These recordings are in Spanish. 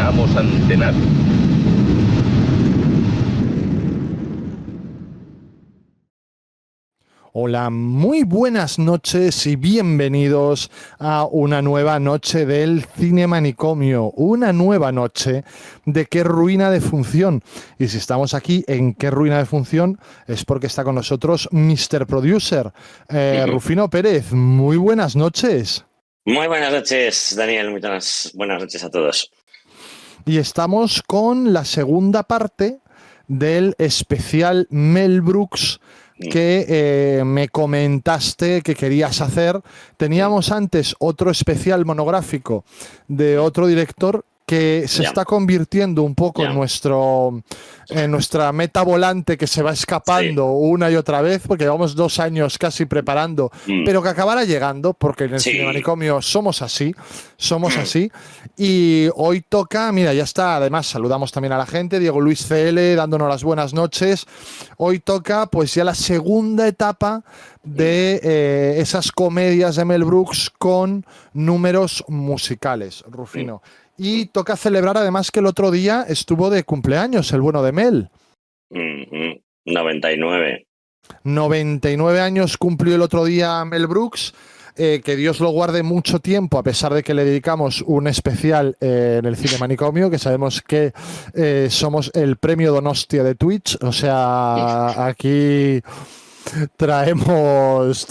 Estamos ante nada. Hola, muy buenas noches y bienvenidos a una nueva noche del Cine Manicomio, una nueva noche de Qué Ruina de Función. Y si estamos aquí en Qué Ruina de Función es porque está con nosotros Mr. Producer, Rufino Pérez. Muy buenas noches. Muy buenas noches, Daniel. Muy buenas noches a todos. Y estamos con la segunda parte del especial Mel Brooks que me comentaste que querías hacer. Teníamos antes otro especial monográfico de otro director que se está convirtiendo un poco en nuestra meta volante que se va escapando una y otra vez, porque llevamos 2 años casi preparando, pero que acabará llegando, porque en el Cine Manicomio somos así. Y hoy toca, mira, ya está, además saludamos también a la gente, Diego Luis CL dándonos las buenas noches. Hoy toca pues ya la segunda etapa de esas comedias de Mel Brooks con números musicales, Rufino. Y toca celebrar además que el otro día estuvo de cumpleaños el bueno de Mel. 99. 99 años cumplió el otro día Mel Brooks. Que Dios lo guarde mucho tiempo, a pesar de que le dedicamos un especial en el Cine Manicomio, que sabemos que somos el premio Donostia de Twitch. O sea, aquí traemos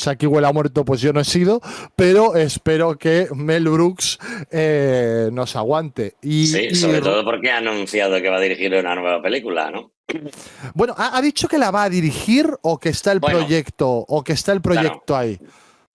aquí huele a muerto, pues yo no he sido, pero espero que Mel Brooks nos aguante. Sí, sobre todo porque ha anunciado que va a dirigir una nueva película, ¿no? Bueno, ¿ha dicho que la va a dirigir o que está el proyecto claro. ahí?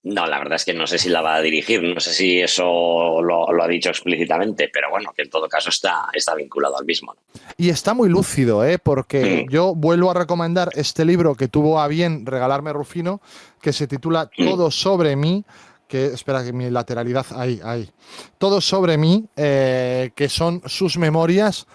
No, la verdad es que no sé si la va a dirigir, no sé si eso lo ha dicho explícitamente, pero bueno, que en todo caso está vinculado al mismo, ¿no? Y está muy lúcido, porque yo vuelvo a recomendar este libro que tuvo a bien regalarme Rufino, que se titula Todo sobre mí, que, espera que mi lateralidad, ahí. Todo sobre mí, que son sus memorias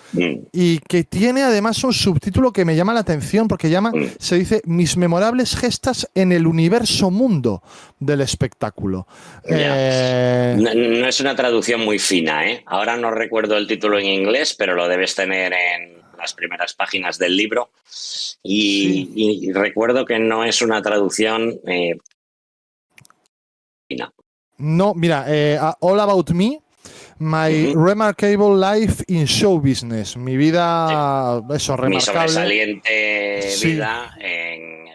y que tiene además un subtítulo que me llama la atención porque se dice Mis memorables gestas en el universo mundo del espectáculo. No es una traducción muy fina, ¿eh? Ahora no recuerdo el título en inglés, pero lo debes tener en las primeras páginas del libro y recuerdo que no es una traducción fina. No, mira, All About Me, My Remarkable Life in Show Business. Mi vida, eso, remarcable. Mi sobresaliente vida en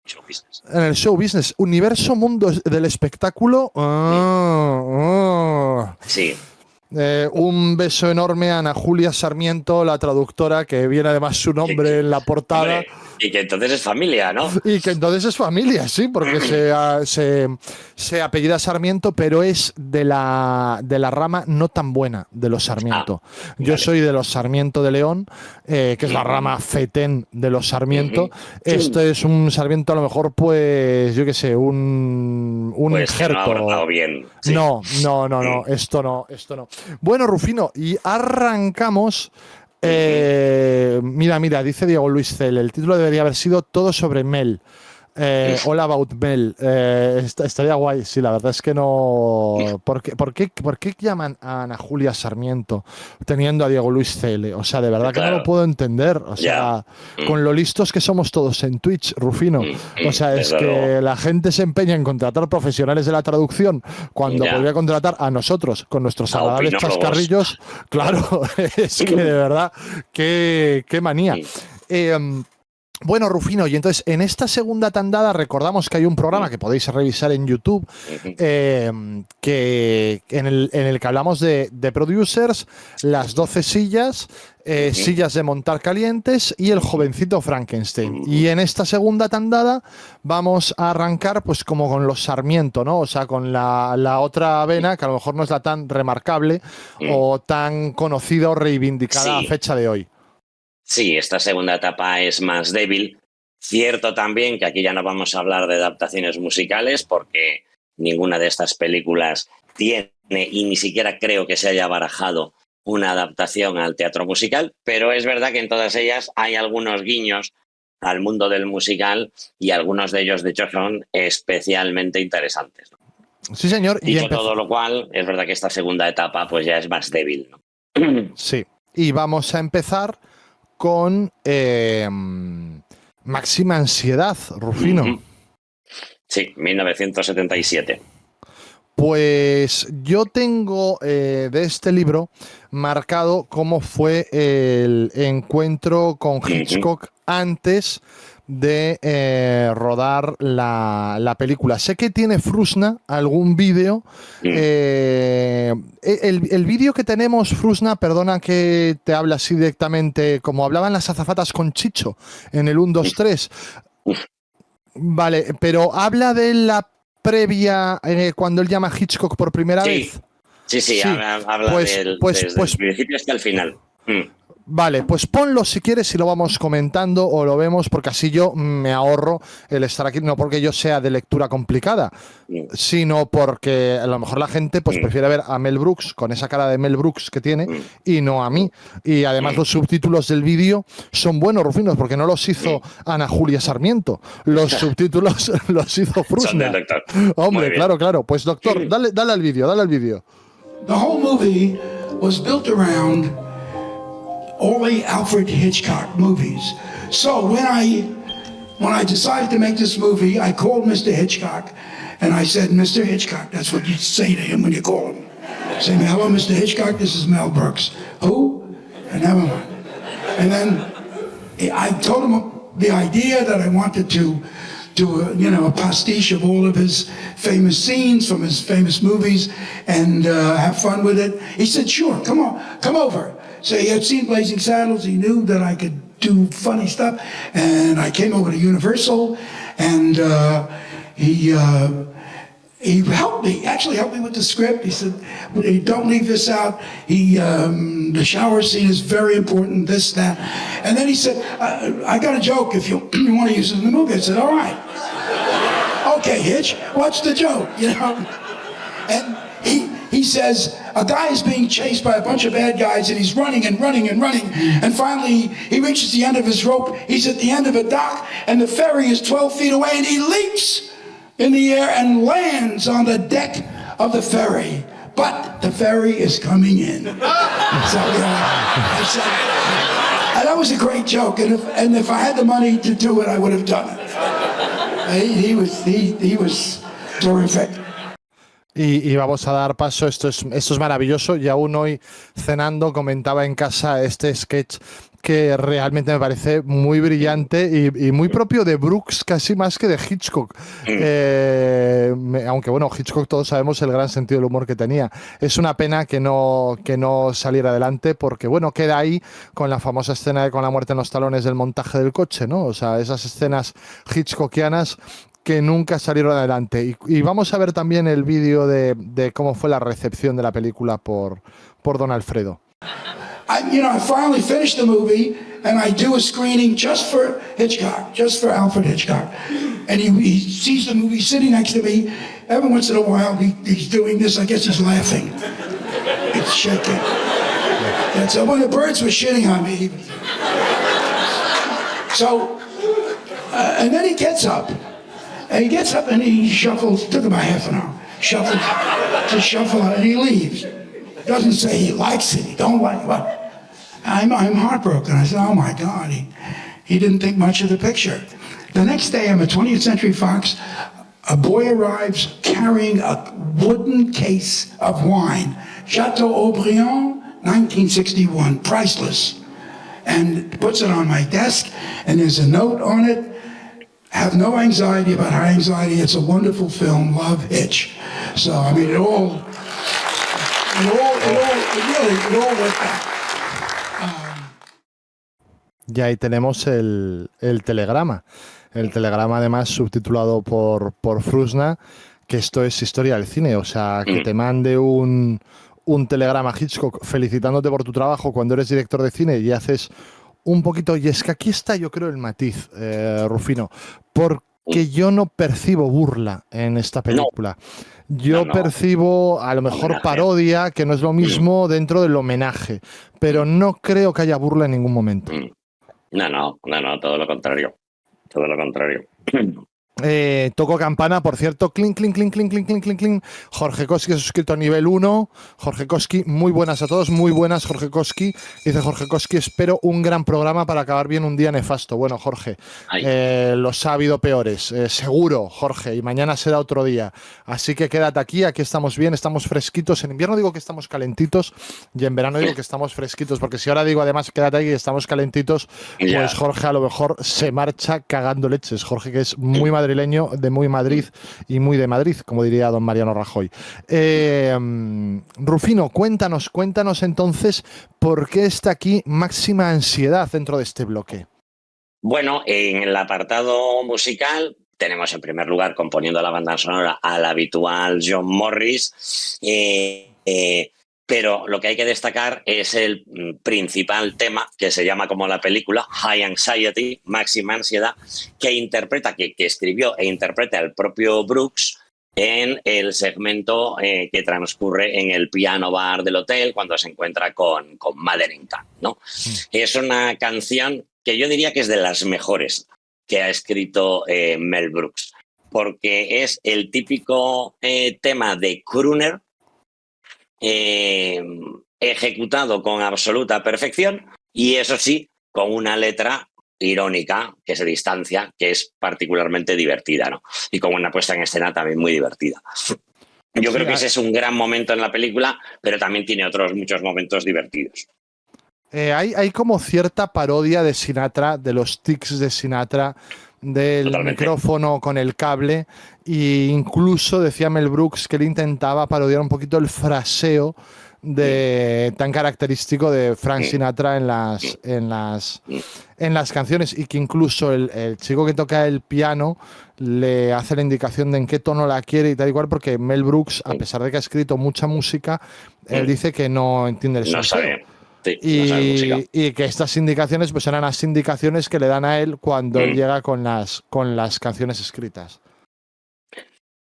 show business. En el show business. Universo mundo del espectáculo. Sí. Un beso enorme a Ana Julia Sarmiento, la traductora, que viene además su nombre en la portada. Hombre, y que entonces es familia, ¿no? Y que entonces es familia, sí, porque se apellida Sarmiento, pero es de la rama no tan buena de los Sarmiento. Yo soy de los Sarmiento de León, que es la rama fetén de los Sarmiento. Esto es un Sarmiento, a lo mejor, pues, yo qué sé, un pues injerto. No ha brotado bien. Sí. No, esto no. Bueno, Rufino, y arrancamos. Mira, dice Diego Luis Cel, el título debería haber sido Todo sobre Mel. All About Mel. Estaría guay, sí, la verdad es que no. ¿Por qué llaman a Ana Julia Sarmiento teniendo a Diego Luis CL? O sea, de verdad que no lo puedo entender. O sea, con lo listos que somos todos en Twitch, Rufino. O sea, es que la gente se empeña en contratar profesionales de la traducción cuando podría contratar a nosotros con nuestros agradables chascarrillos. Claro, es que de verdad, qué manía. Bueno, Rufino, y entonces en esta segunda tandada recordamos que hay un programa que podéis revisar en YouTube que en el que hablamos de producers, las 12 sillas, sillas de montar calientes y el jovencito Frankenstein. Y en esta segunda tandada vamos a arrancar pues como con los Sarmiento, ¿no? O sea, con la otra vena que a lo mejor no es la tan remarcable o tan conocida o reivindicada a fecha de hoy. Sí, esta segunda etapa es más débil. Cierto también que aquí ya no vamos a hablar de adaptaciones musicales porque ninguna de estas películas tiene y ni siquiera creo que se haya barajado una adaptación al teatro musical, pero es verdad que en todas ellas hay algunos guiños al mundo del musical y algunos de ellos, de hecho, son especialmente interesantes, ¿no? Sí, señor. Dicho todo lo cual, es verdad que esta segunda etapa pues ya es más débil, ¿no? Sí. Y vamos a empezar con Máxima Ansiedad, Rufino. Sí, 1977. Pues yo tengo de este libro marcado cómo fue el encuentro con Hitchcock antes de rodar la película. Sé que tiene Frusna algún vídeo. El vídeo que tenemos, Frusna, perdona que te hable así directamente, como hablaban las azafatas con Chicho en el 1, 2, 3. Vale, pero habla de la previa cuando él llama a Hitchcock por primera vez. Sí, habla desde el principio hasta el final. Vale, pues ponlo si quieres y lo vamos comentando o lo vemos, porque así yo me ahorro el estar aquí, no porque yo sea de lectura complicada, sino porque a lo mejor la gente pues prefiere ver a Mel Brooks con esa cara de Mel Brooks que tiene y no a mí. Y además los subtítulos del vídeo son buenos, Rufinos, porque no los hizo Ana Julia Sarmiento, los subtítulos los hizo Frusna. Hombre, claro. Pues doctor, dale al vídeo, The whole movie was built around all the Alfred Hitchcock movies. So when I decided to make this movie, I called Mr. Hitchcock and I said, Mr. Hitchcock, that's what you say to him when you call him. Say, hello, Mr. Hitchcock, this is Mel Brooks. Who? And never mind. And then I told him the idea that I wanted to do a pastiche of all of his famous scenes from his famous movies and have fun with it. He said, sure, come over. So he had seen Blazing Saddles. He knew that I could do funny stuff. And I came over to Universal, and he helped me, actually helped me with the script. He said, don't leave this out. The shower scene is very important, this, that. And then he said, I got a joke if you want to use it in the movie. I said, all right. Okay, Hitch, what's the joke? And he says, a guy is being chased by a bunch of bad guys, and he's running and running and running. And finally, he reaches the end of his rope. He's at the end of a dock, and the ferry is 12 feet away, and he leaps in the air and lands on the deck of the ferry. But the ferry is coming in. So, I said, that was a great joke, and if I had the money to do it, I would have done it. He was terrific. Y vamos a dar paso, esto es maravilloso, y aún hoy cenando comentaba en casa este sketch que realmente me parece muy brillante y muy propio de Brooks, casi más que de Hitchcock. Aunque bueno, Hitchcock todos sabemos el gran sentido del humor que tenía. Es una pena que no saliera adelante porque bueno, queda ahí con la famosa escena de con la muerte en los talones del montaje del coche, ¿no? O sea, esas escenas hitchcockianas que nunca salieron adelante. Y vamos a ver también el vídeo de cómo fue la recepción de la película por Don Alfredo. I finally finished the movie, and I do a screening just for Hitchcock, just for Alfred Hitchcock. And he sees the movie sitting next to me. Every once in a while, he's doing this. I guess he's laughing. It's shaking. And so when the birds were shitting on me, so, and then he gets up. And he gets up and he shuffles, took about half an hour, shuffle, and he leaves. Doesn't say he likes it, he don't like it. But I'm heartbroken. I said, oh my God, he didn't think much of the picture. The next day I'm at 20th Century Fox. A boy arrives carrying a wooden case of wine. Chateau Aubryon, 1961, priceless. And puts it on my desk, and there's a note on it. Have no anxiety about high anxiety. It's a wonderful film. Love, Hitch. So, I mean, it all went back. Y ahí tenemos el telegrama. El telegrama, además, subtitulado por Frusna, que esto es historia del cine. O sea, que te mande un telegrama a Hitchcock felicitándote por tu trabajo cuando eres director de cine y haces un poquito, y es que aquí está yo creo el matiz, Rufino, porque yo no percibo burla en esta película. Yo percibo a lo mejor homenaje. Parodia, que no es lo mismo dentro del homenaje, pero no creo que haya burla en ningún momento. No, todo lo contrario. Todo lo contrario. Toco campana, por cierto, clink, clink, clink, clink, clink, clink, clink, clink. Jorge Koski ha suscrito a nivel 1. Jorge Koski, muy buenas a todos, muy buenas, Jorge Koski. Dice Jorge Koski, espero un gran programa para acabar bien un día nefasto. Bueno, Jorge, los ha habido peores, seguro, Jorge, y mañana será otro día. Así que quédate aquí estamos bien, estamos fresquitos. En invierno digo que estamos calentitos y en verano digo que estamos fresquitos, porque si ahora digo además quédate aquí y estamos calentitos, pues Jorge a lo mejor se marcha cagando leches. Jorge, que es muy madrileño, de muy Madrid y muy de Madrid, como diría don Mariano Rajoy. Rufino, cuéntanos entonces por qué está aquí Máxima Ansiedad dentro de este bloque. Bueno, en el apartado musical tenemos en primer lugar componiendo la banda sonora al habitual John Morris, pero lo que hay que destacar es el principal tema, que se llama como la película, High Anxiety, Máxima Ansiedad, que escribió e interpreta el propio Brooks en el segmento que transcurre en el piano bar del hotel cuando se encuentra con Madeline Kahn, ¿no? Es una canción que yo diría que es de las mejores que ha escrito Mel Brooks, porque es el típico tema de crooner, ejecutado con absoluta perfección y eso sí, con una letra irónica que se distancia, que es particularmente divertida, ¿no? Y con una puesta en escena también muy divertida. Yo creo que ese es un gran momento en la película, pero también tiene otros muchos momentos divertidos. Hay como cierta parodia de Sinatra, de los tics de Sinatra, del Totalmente. Micrófono con el cable, e incluso decía Mel Brooks que él intentaba parodiar un poquito el fraseo tan característico de Frank Sinatra en las canciones, y que incluso el chico que toca el piano le hace la indicación de en qué tono la quiere y tal y cual, porque Mel Brooks, a pesar de que ha escrito mucha música, él dice que no entiende el solfeo. Sí, y que estas indicaciones pues eran las indicaciones que le dan a él cuando él llega con las canciones escritas.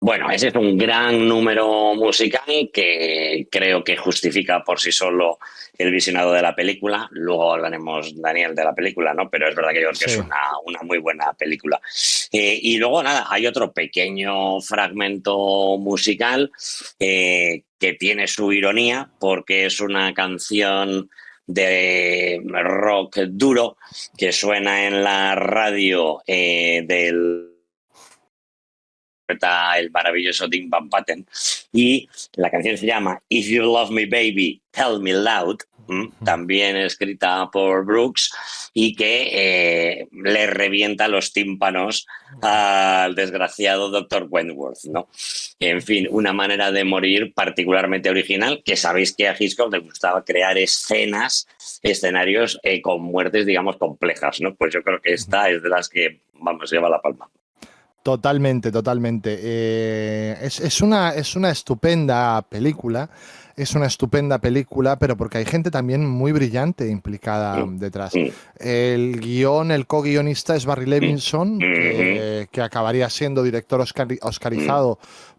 Bueno, ese es un gran número musical que creo que justifica por sí solo el visionado de la película. Luego hablaremos, Daniel, de la película, ¿no? Pero es verdad que yo creo que es una muy buena película. Y luego, nada, hay otro pequeño fragmento musical que tiene su ironía, porque es una canción de rock duro que suena en la radio del el maravilloso Tim Van Patten, y la canción se llama If You Love Me Baby, Tell Me Loud, también escrita por Brooks, y que le revienta los tímpanos al desgraciado Dr. Wentworth, ¿no? En fin, una manera de morir particularmente original, que sabéis que a Hitchcock le gustaba crear escenarios con muertes, digamos, complejas, ¿no? Pues yo creo que esta es de las que, vamos, lleva la palma. Totalmente. Es una estupenda película. Es una estupenda película, pero porque hay gente también muy brillante implicada detrás. El co-guionista es Barry Levinson, que acabaría siendo director oscarizado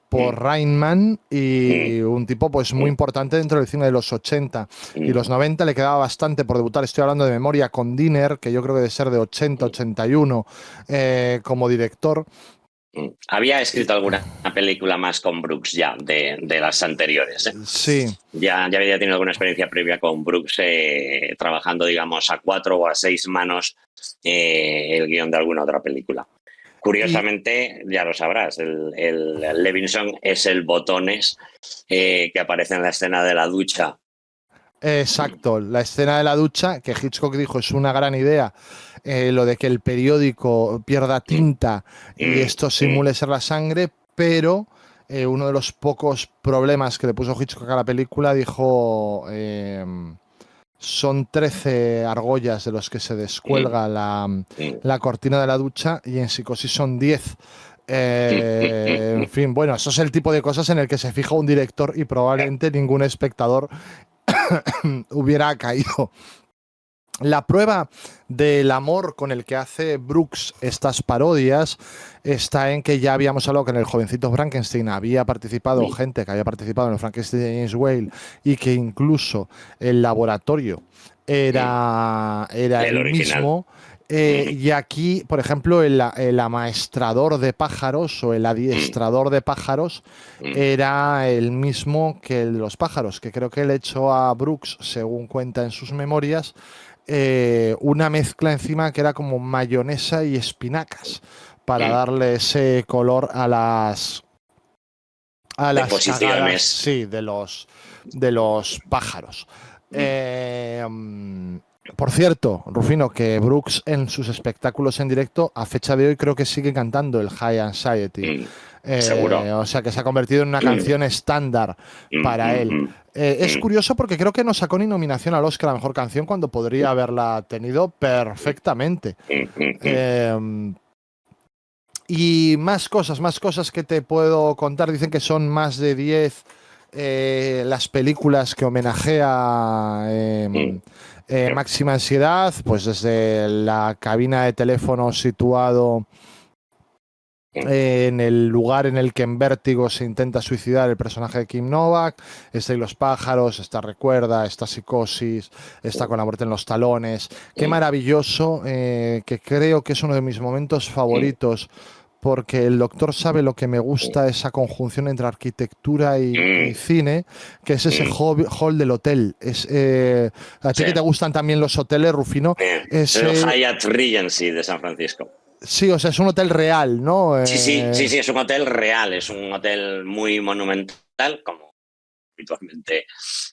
por Rain Man, y un tipo pues muy importante dentro del cine de los 80 y los 90. Le quedaba bastante por debutar, estoy hablando de memoria, con Dinner, que yo creo que debe ser de 80-81 como director. Había escrito alguna película más con Brooks ya, de las anteriores. Sí. Ya había tenido alguna experiencia previa con Brooks, trabajando, digamos, a 4 o a 6 manos el guión de alguna otra película. Curiosamente, ya lo sabrás, el Levinson es el Botones que aparece en la escena de la ducha. Exacto, la escena de la ducha, que Hitchcock dijo es una gran idea, lo de que el periódico pierda tinta y esto simule ser la sangre, pero uno de los pocos problemas que le puso Hitchcock a la película, dijo, son 13 argollas de los que se descuelga la cortina de la ducha, y en Psicosis son 10. En fin, bueno, eso es el tipo de cosas en el que se fija un director y probablemente ningún espectador hubiera caído. La prueba del amor con el que hace Brooks estas parodias está en que ya habíamos hablado que en el jovencito Frankenstein había participado gente que había participado en el Frankenstein de James Whale, y que incluso el laboratorio era el mismo. Y aquí, por ejemplo, el amaestrador de pájaros o el adiestrador de pájaros era el mismo que el de los pájaros, que creo que le echó a Brooks, según cuenta en sus memorias, una mezcla encima que era como mayonesa y espinacas para darle ese color a las Deposiciones. cagadas, sí, de los pájaros. Por cierto, Rufino, que Brooks en sus espectáculos en directo, a fecha de hoy, creo que sigue cantando el High Anxiety. Seguro. O sea, que se ha convertido en una canción estándar para él. Es curioso porque creo que no sacó ni nominación al Oscar a la mejor canción cuando podría haberla tenido perfectamente. Y más cosas que te puedo contar. Dicen que son más de 10 las películas que homenajea Máxima Ansiedad, pues desde la cabina de teléfono situado en el lugar en el que en Vértigo se intenta suicidar el personaje de Kim Novak, está ahí Los pájaros, está Recuerda, está Psicosis, está Con la muerte en los talones. Qué maravilloso, que creo que es uno de mis momentos favoritos, porque el doctor sabe lo que me gusta, esa conjunción entre arquitectura y cine, que es ese hall del hotel. A ti que te gustan también los hoteles, Rufino. El Hyatt Regency de San Francisco. Sí, o sea, es un hotel real, ¿no? Sí, es un hotel real, es un hotel muy monumental, como habitualmente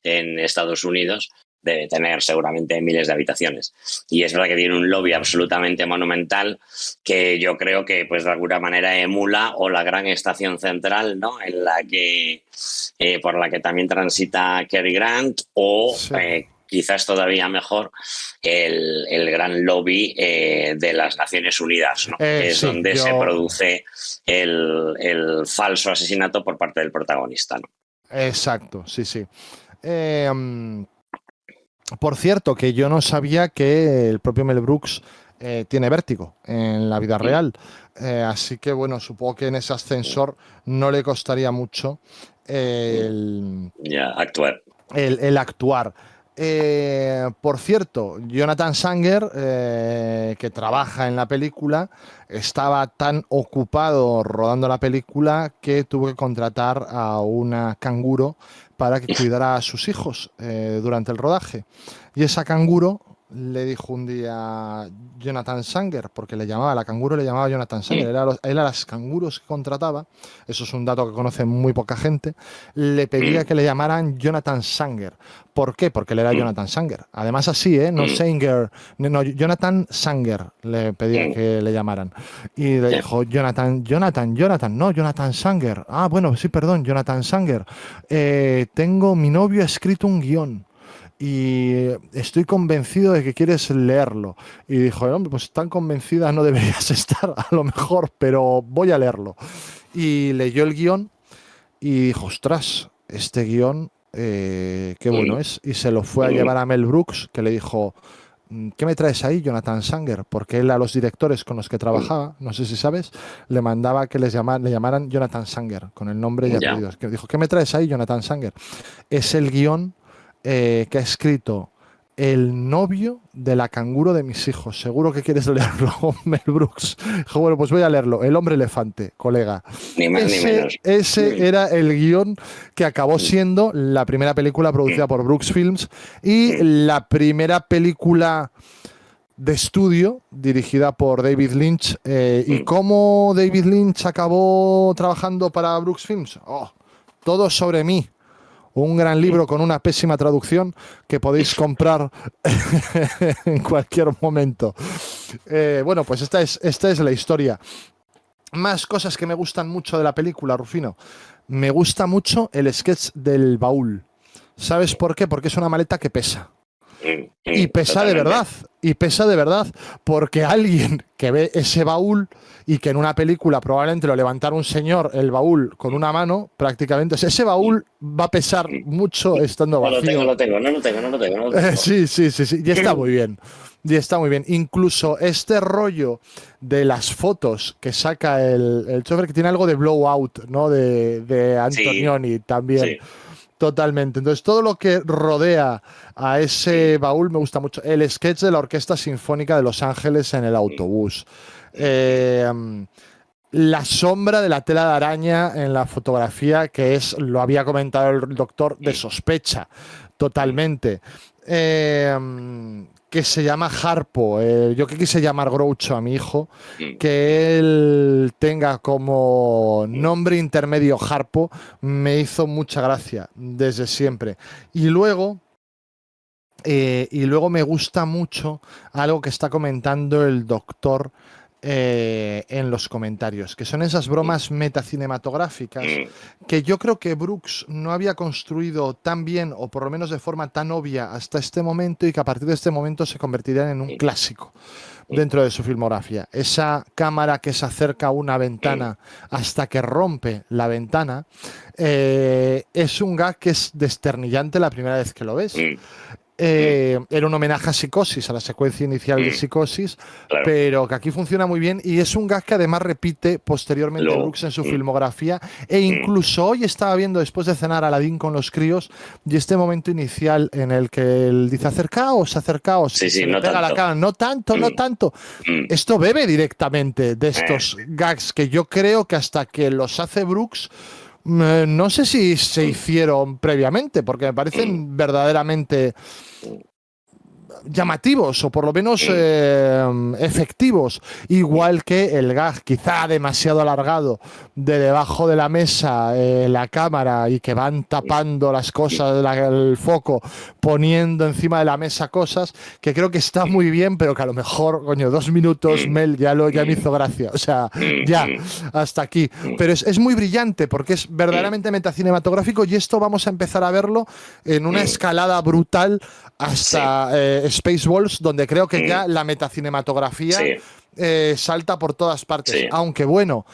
en Estados Unidos. Debe tener seguramente miles de habitaciones. Y es verdad que tiene un lobby absolutamente monumental que yo creo que pues de alguna manera emula o la gran estación central, ¿no? En la que por la que también transita Cary Grant o quizás todavía mejor el gran lobby de las Naciones Unidas, ¿no? Que es donde se produce el falso asesinato por parte del protagonista, ¿no? Exacto, sí. Por cierto, que yo no sabía que el propio Mel Brooks tiene vértigo en la vida real. Así que, bueno, supongo que en ese ascensor no le costaría mucho actuar. El actuar. Por cierto, Jonathan Sanger, que trabaja en la película, estaba tan ocupado rodando la película que tuvo que contratar a una canguro para que cuidara a sus hijos durante el rodaje. Y esa canguro le dijo un día Jonathan Sanger, porque la canguro le llamaba Jonathan Sanger, él a las canguros que contrataba, eso es un dato que conoce muy poca gente, le pedía que le llamaran Jonathan Sanger. ¿Por qué? Porque él era Jonathan Sanger. Además así, no Sanger, no, Jonathan Sanger le pedía que le llamaran. Y le dijo, Jonathan, no, Jonathan Sanger. Ah, bueno, sí, perdón, Jonathan Sanger. Mi novio ha escrito un guión y estoy convencido de que quieres leerlo. Y dijo, hombre, pues tan convencida no deberías estar, a lo mejor, pero voy a leerlo. Y leyó el guión y dijo, ostras, este guión, qué bueno es. Y se lo fue a llevar a Mel Brooks, que le dijo, ¿qué me traes ahí, Jonathan Sanger? Porque él a los directores con los que trabajaba, no sé si sabes, le mandaba que le llamaran Jonathan Sanger, con el nombre y apellidos. Que dijo, ¿qué me traes ahí, Jonathan Sanger? Es el guión que ha escrito el novio de la canguro de mis hijos. Seguro que quieres leerlo, Mel Brooks. Dijo, bueno, pues voy a leerlo. El hombre elefante, colega. Ni más ni menos. Ese era el guión que acabó siendo la primera película producida por Brooks Films y la primera película de estudio dirigida por David Lynch. ¿Y cómo David Lynch acabó trabajando para Brooks Films? Todo sobre mí. Un gran libro con una pésima traducción que podéis comprar en cualquier momento. Bueno, pues esta es la historia. Más cosas que me gustan mucho de la película, Rufino. Me gusta mucho el sketch del baúl. ¿Sabes por qué? Porque es una maleta que pesa. Y pesa de verdad. Y pesa de verdad. Porque alguien que ve ese baúl y que en una película probablemente lo levantara un señor el baúl con una mano, prácticamente. O sea, ese baúl va a pesar mucho estando vacío. No lo tengo. Sí. Y está muy bien. Incluso este rollo de las fotos que saca el chofer, que tiene algo de blowout, ¿no? De Antonioni también. Totalmente. Entonces, todo lo que rodea a ese baúl me gusta mucho. El sketch de la Orquesta Sinfónica de Los Ángeles en el autobús. La sombra de la tela de araña en la fotografía, que es, lo había comentado el doctor, de sospecha, totalmente. Que se llama Harpo. Yo que quise llamar Groucho a mi hijo, que él tenga como nombre intermedio Harpo, me hizo mucha gracia desde siempre. Y luego me gusta mucho algo que está comentando el doctor en los comentarios, que son esas bromas metacinematográficas que yo creo que Brooks no había construido tan bien, o por lo menos de forma tan obvia hasta este momento, y que a partir de este momento se convertirían en un clásico dentro de su filmografía. Esa cámara que se acerca a una ventana hasta que rompe la ventana, es un gag que es desternillante la primera vez que lo ves. Era un homenaje a Psicosis, a la secuencia inicial de Psicosis, Claro. pero que aquí funciona muy bien, y es un gag que además repite posteriormente Brooks en su filmografía, e incluso hoy estaba viendo, después de cenar, Aladdin con los críos, y este momento inicial en el que él dice acercaos, acercaos, Sí, y sí, se le no pega tanto. la cara, no tanto, no tanto. Esto bebe directamente de estos gags que yo creo que hasta que los hace Brooks, no sé si se hicieron previamente, porque me parecen verdaderamente llamativos, o por lo menos efectivos, igual que el gag quizá demasiado alargado de debajo de la mesa, la cámara, y que van tapando las cosas, el foco, poniendo encima de la mesa cosas, que creo que está muy bien, pero que a lo mejor, coño, 2 minutos, Mel, ya me hizo gracia, o sea, ya, hasta aquí. Pero es muy brillante, porque es verdaderamente metacinematográfico, y esto vamos a empezar a verlo en una escalada brutal hasta Spaceballs, donde creo que ya la metacinematografía salta por todas partes. Sí. Aunque bueno,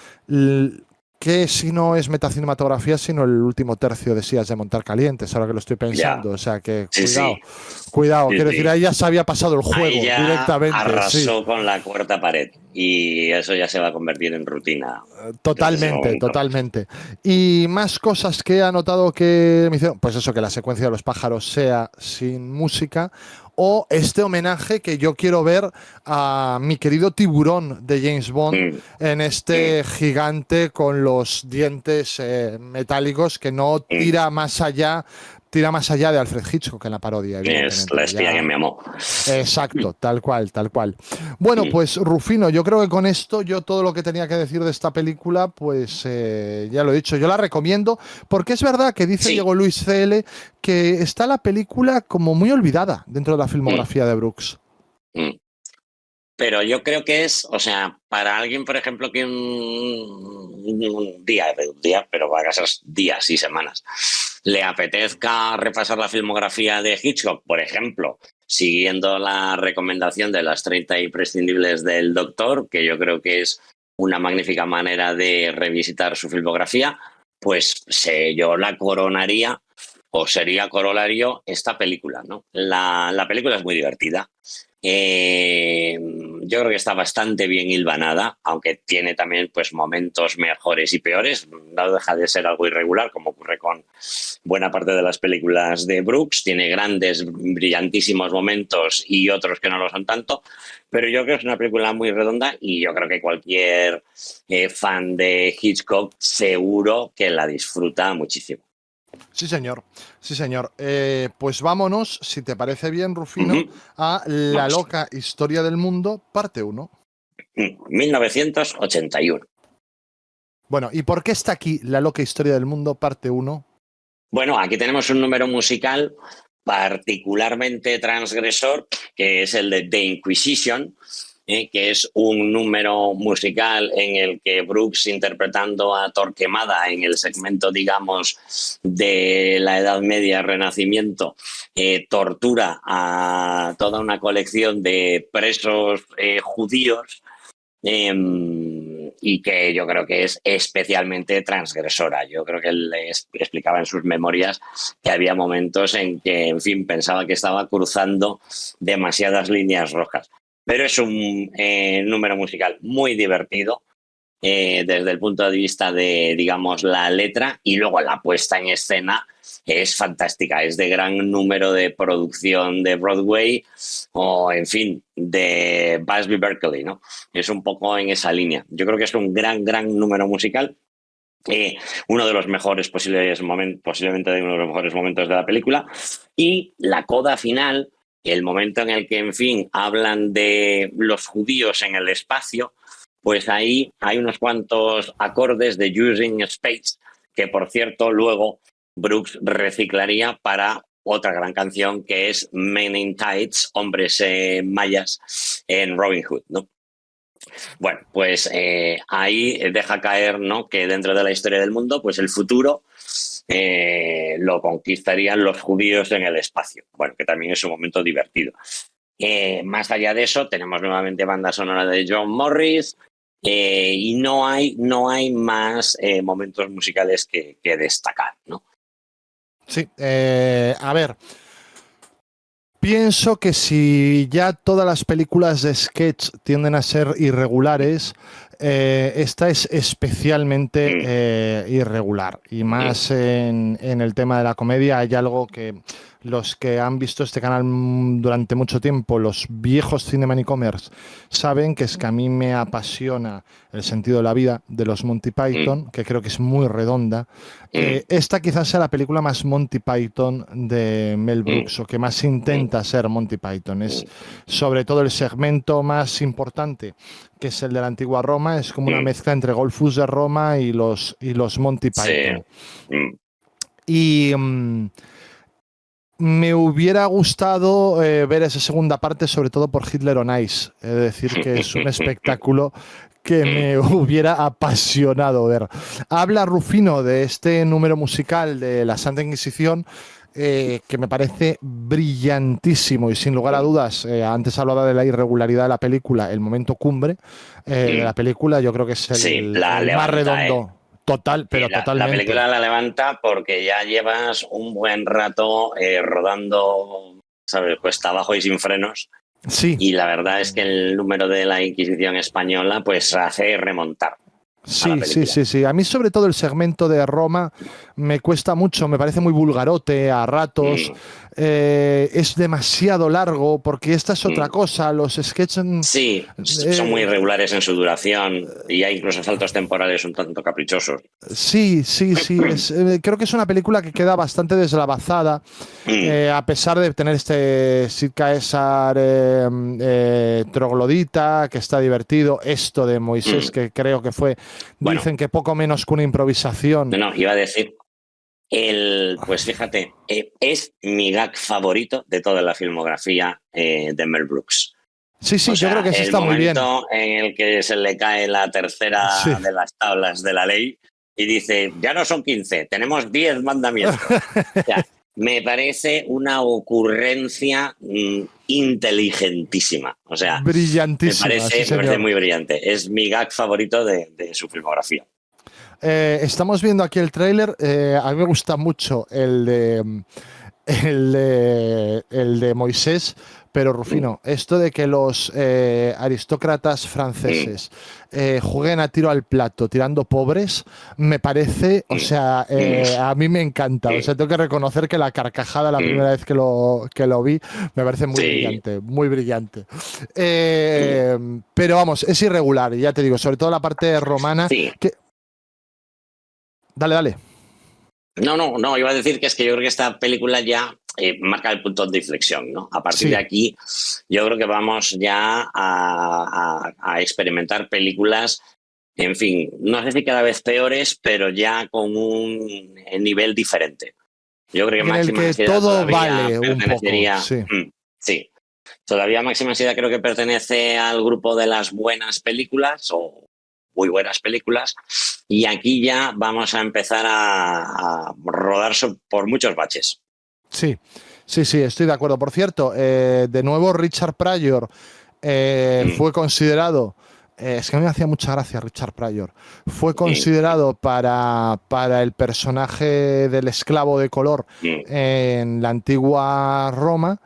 que si no es metacinematografía, sino el último tercio de Sillas de Montar Calientes, ahora que lo estoy pensando. Ya. O sea que Sí, cuidado, sí. cuidado. Sí, Quiero sí. decir, ahí ya se había pasado el juego Ahí ya directamente. arrasó Sí. con la cuarta pared, y eso ya se va a convertir en rutina. desde ese Totalmente, momento. totalmente. Y más cosas que he anotado que me hicieron, pues eso, que la secuencia de los pájaros sea sin música, o este homenaje que yo quiero ver a mi querido tiburón de James Bond, en este gigante con los dientes metálicos, que no tira más allá de Alfred Hitchcock en la parodia, Es evidentemente. la espía Ya- que me amó. Exacto, tal cual, tal cual. Bueno, pues Rufino, yo creo que con esto yo todo lo que tenía que decir de esta película, pues ya lo he dicho, yo la recomiendo, porque es verdad que dice Sí. Diego Luis CL que está la película como muy olvidada dentro de la filmografía de Brooks. Mm. Pero yo creo que es, o sea, para alguien, por ejemplo, que un día, pero va a ser días y semanas, le apetezca repasar la filmografía de Hitchcock, por ejemplo, siguiendo la recomendación de las 30 imprescindibles del doctor, que yo creo que es una magnífica manera de revisitar su filmografía, pues yo la coronaría, o sería corolario, esta película, ¿no? La película es muy divertida. Yo creo que está bastante bien hilvanada, aunque tiene también pues momentos mejores y peores. No deja de ser algo irregular, como ocurre con buena parte de las películas de Brooks. Tiene grandes, brillantísimos momentos y otros que no lo son tanto. Pero yo creo que es una película muy redonda, y yo creo que cualquier fan de Hitchcock seguro que la disfruta muchísimo. Sí, señor. Sí, señor. Pues vámonos, si te parece bien, Rufino, a La Vamos. loca historia del mundo, parte 1. 1981. Bueno, ¿y por qué está aquí La loca historia del mundo, parte 1? Bueno, aquí tenemos un número musical particularmente transgresor, que es el de The Inquisition, que es un número musical en el que Brooks, interpretando a Torquemada en el segmento, digamos, de la Edad Media, Renacimiento, tortura a toda una colección de presos judíos, y que yo creo que es especialmente transgresora. Yo creo que él explicaba en sus memorias que había momentos en que, en fin, pensaba que estaba cruzando demasiadas líneas rojas. Pero es un número musical muy divertido, desde el punto de vista de, digamos, la letra, y luego la puesta en escena es fantástica, es de gran número de producción de Broadway o, en fin, de Busby Berkeley, ¿no? Es un poco en esa línea. Yo creo que es un gran número musical. Uno de los mejores posiblemente uno de los mejores momentos de la película, y la coda final, el momento en el que, en fin, hablan de los judíos en el espacio, pues ahí hay unos cuantos acordes de Using Space que, por cierto, luego Brooks reciclaría para otra gran canción que es Men in Tights, hombres mayas, en Robin Hood, ¿no? Bueno, pues ahí deja caer, ¿no?, que dentro de la historia del mundo, pues el futuro lo conquistarían los judíos en el espacio. Bueno, que también es un momento divertido. Más allá de eso, tenemos nuevamente banda sonora de John Morris y no hay más momentos musicales que destacar, ¿no? Sí, a ver. Pienso que si ya todas las películas de sketch tienden a ser irregulares, esta es especialmente irregular. Y más en el tema de la comedia hay algo que los que han visto este canal durante mucho tiempo, los viejos Cinemaniacomers, saben que es que a mí me apasiona el sentido de la vida de los Monty Python, que creo que es muy redonda. Esta quizás sea la película más Monty Python de Mel Brooks, o que más intenta ser Monty Python. Es sobre todo el segmento más importante, que es el de la antigua Roma, es como una mezcla entre Golfus de Roma y los Monty Python. Sí. Y me hubiera gustado ver esa segunda parte, sobre todo por Hitler on Ice. Es decir, que es un espectáculo que me hubiera apasionado ver. Habla Rufino de este número musical de la Santa Inquisición, que me parece brillantísimo y sin lugar a dudas, antes hablaba de la irregularidad de la película, el momento cumbre de la película, yo creo que es el más redondo. Total, pero totalmente. La película la levanta porque ya llevas un buen rato rodando, ¿sabes?, cuesta abajo y sin frenos. Sí. Y la verdad es que el número de la Inquisición española pues hace remontar. Sí. A mí sobre todo el segmento de Roma me cuesta mucho, me parece muy vulgarote a ratos. Es demasiado largo, porque esta es otra cosa. Los sketches... Sí, son muy irregulares en su duración y hay incluso saltos temporales un tanto caprichosos. Sí. Creo que es una película que queda bastante deslavazada, a pesar de tener este Sid Caesar troglodita, que está divertido. Esto de Moisés, que creo que fue, dicen que poco menos que una improvisación. No, iba a decir... pues fíjate, es mi gag favorito de toda la filmografía de Mel Brooks. Sí, o sea, yo creo que eso está muy bien. El momento en el que se le cae la tercera de las tablas de la ley y dice, ya no son 15, tenemos 10 mandamientos. O sea, me parece una ocurrencia inteligentísma. O sea, brillantísima. Me parece muy brillante. Es mi gag favorito de su filmografía. Estamos viendo aquí el tráiler. A mí me gusta mucho el de Moisés, pero Rufino, esto de que los aristócratas franceses jueguen a tiro al plato tirando pobres, me parece, o sea, a mí me encanta. O sea, tengo que reconocer que la carcajada la primera vez que lo vi me parece muy brillante, muy brillante. Pero vamos, es irregular, y ya te digo, sobre todo la parte romana. Que... Dale. No, iba a decir que es que yo creo que esta película ya marca el punto de inflexión, ¿no? A partir de aquí, yo creo que vamos ya a experimentar películas, en fin, no sé si cada vez peores, pero ya con un nivel diferente. Yo creo que Máxima Ansiedad todo vale un poco. Sí. Todavía Máxima Ansiedad creo que pertenece al grupo de las buenas películas o muy buenas películas, y aquí ya vamos a empezar a rodar por muchos baches. Sí, estoy de acuerdo. Por cierto, de nuevo Richard Pryor fue considerado, es que a mí me hacía mucha gracia Richard Pryor, fue considerado para el personaje del esclavo de color en la antigua Roma.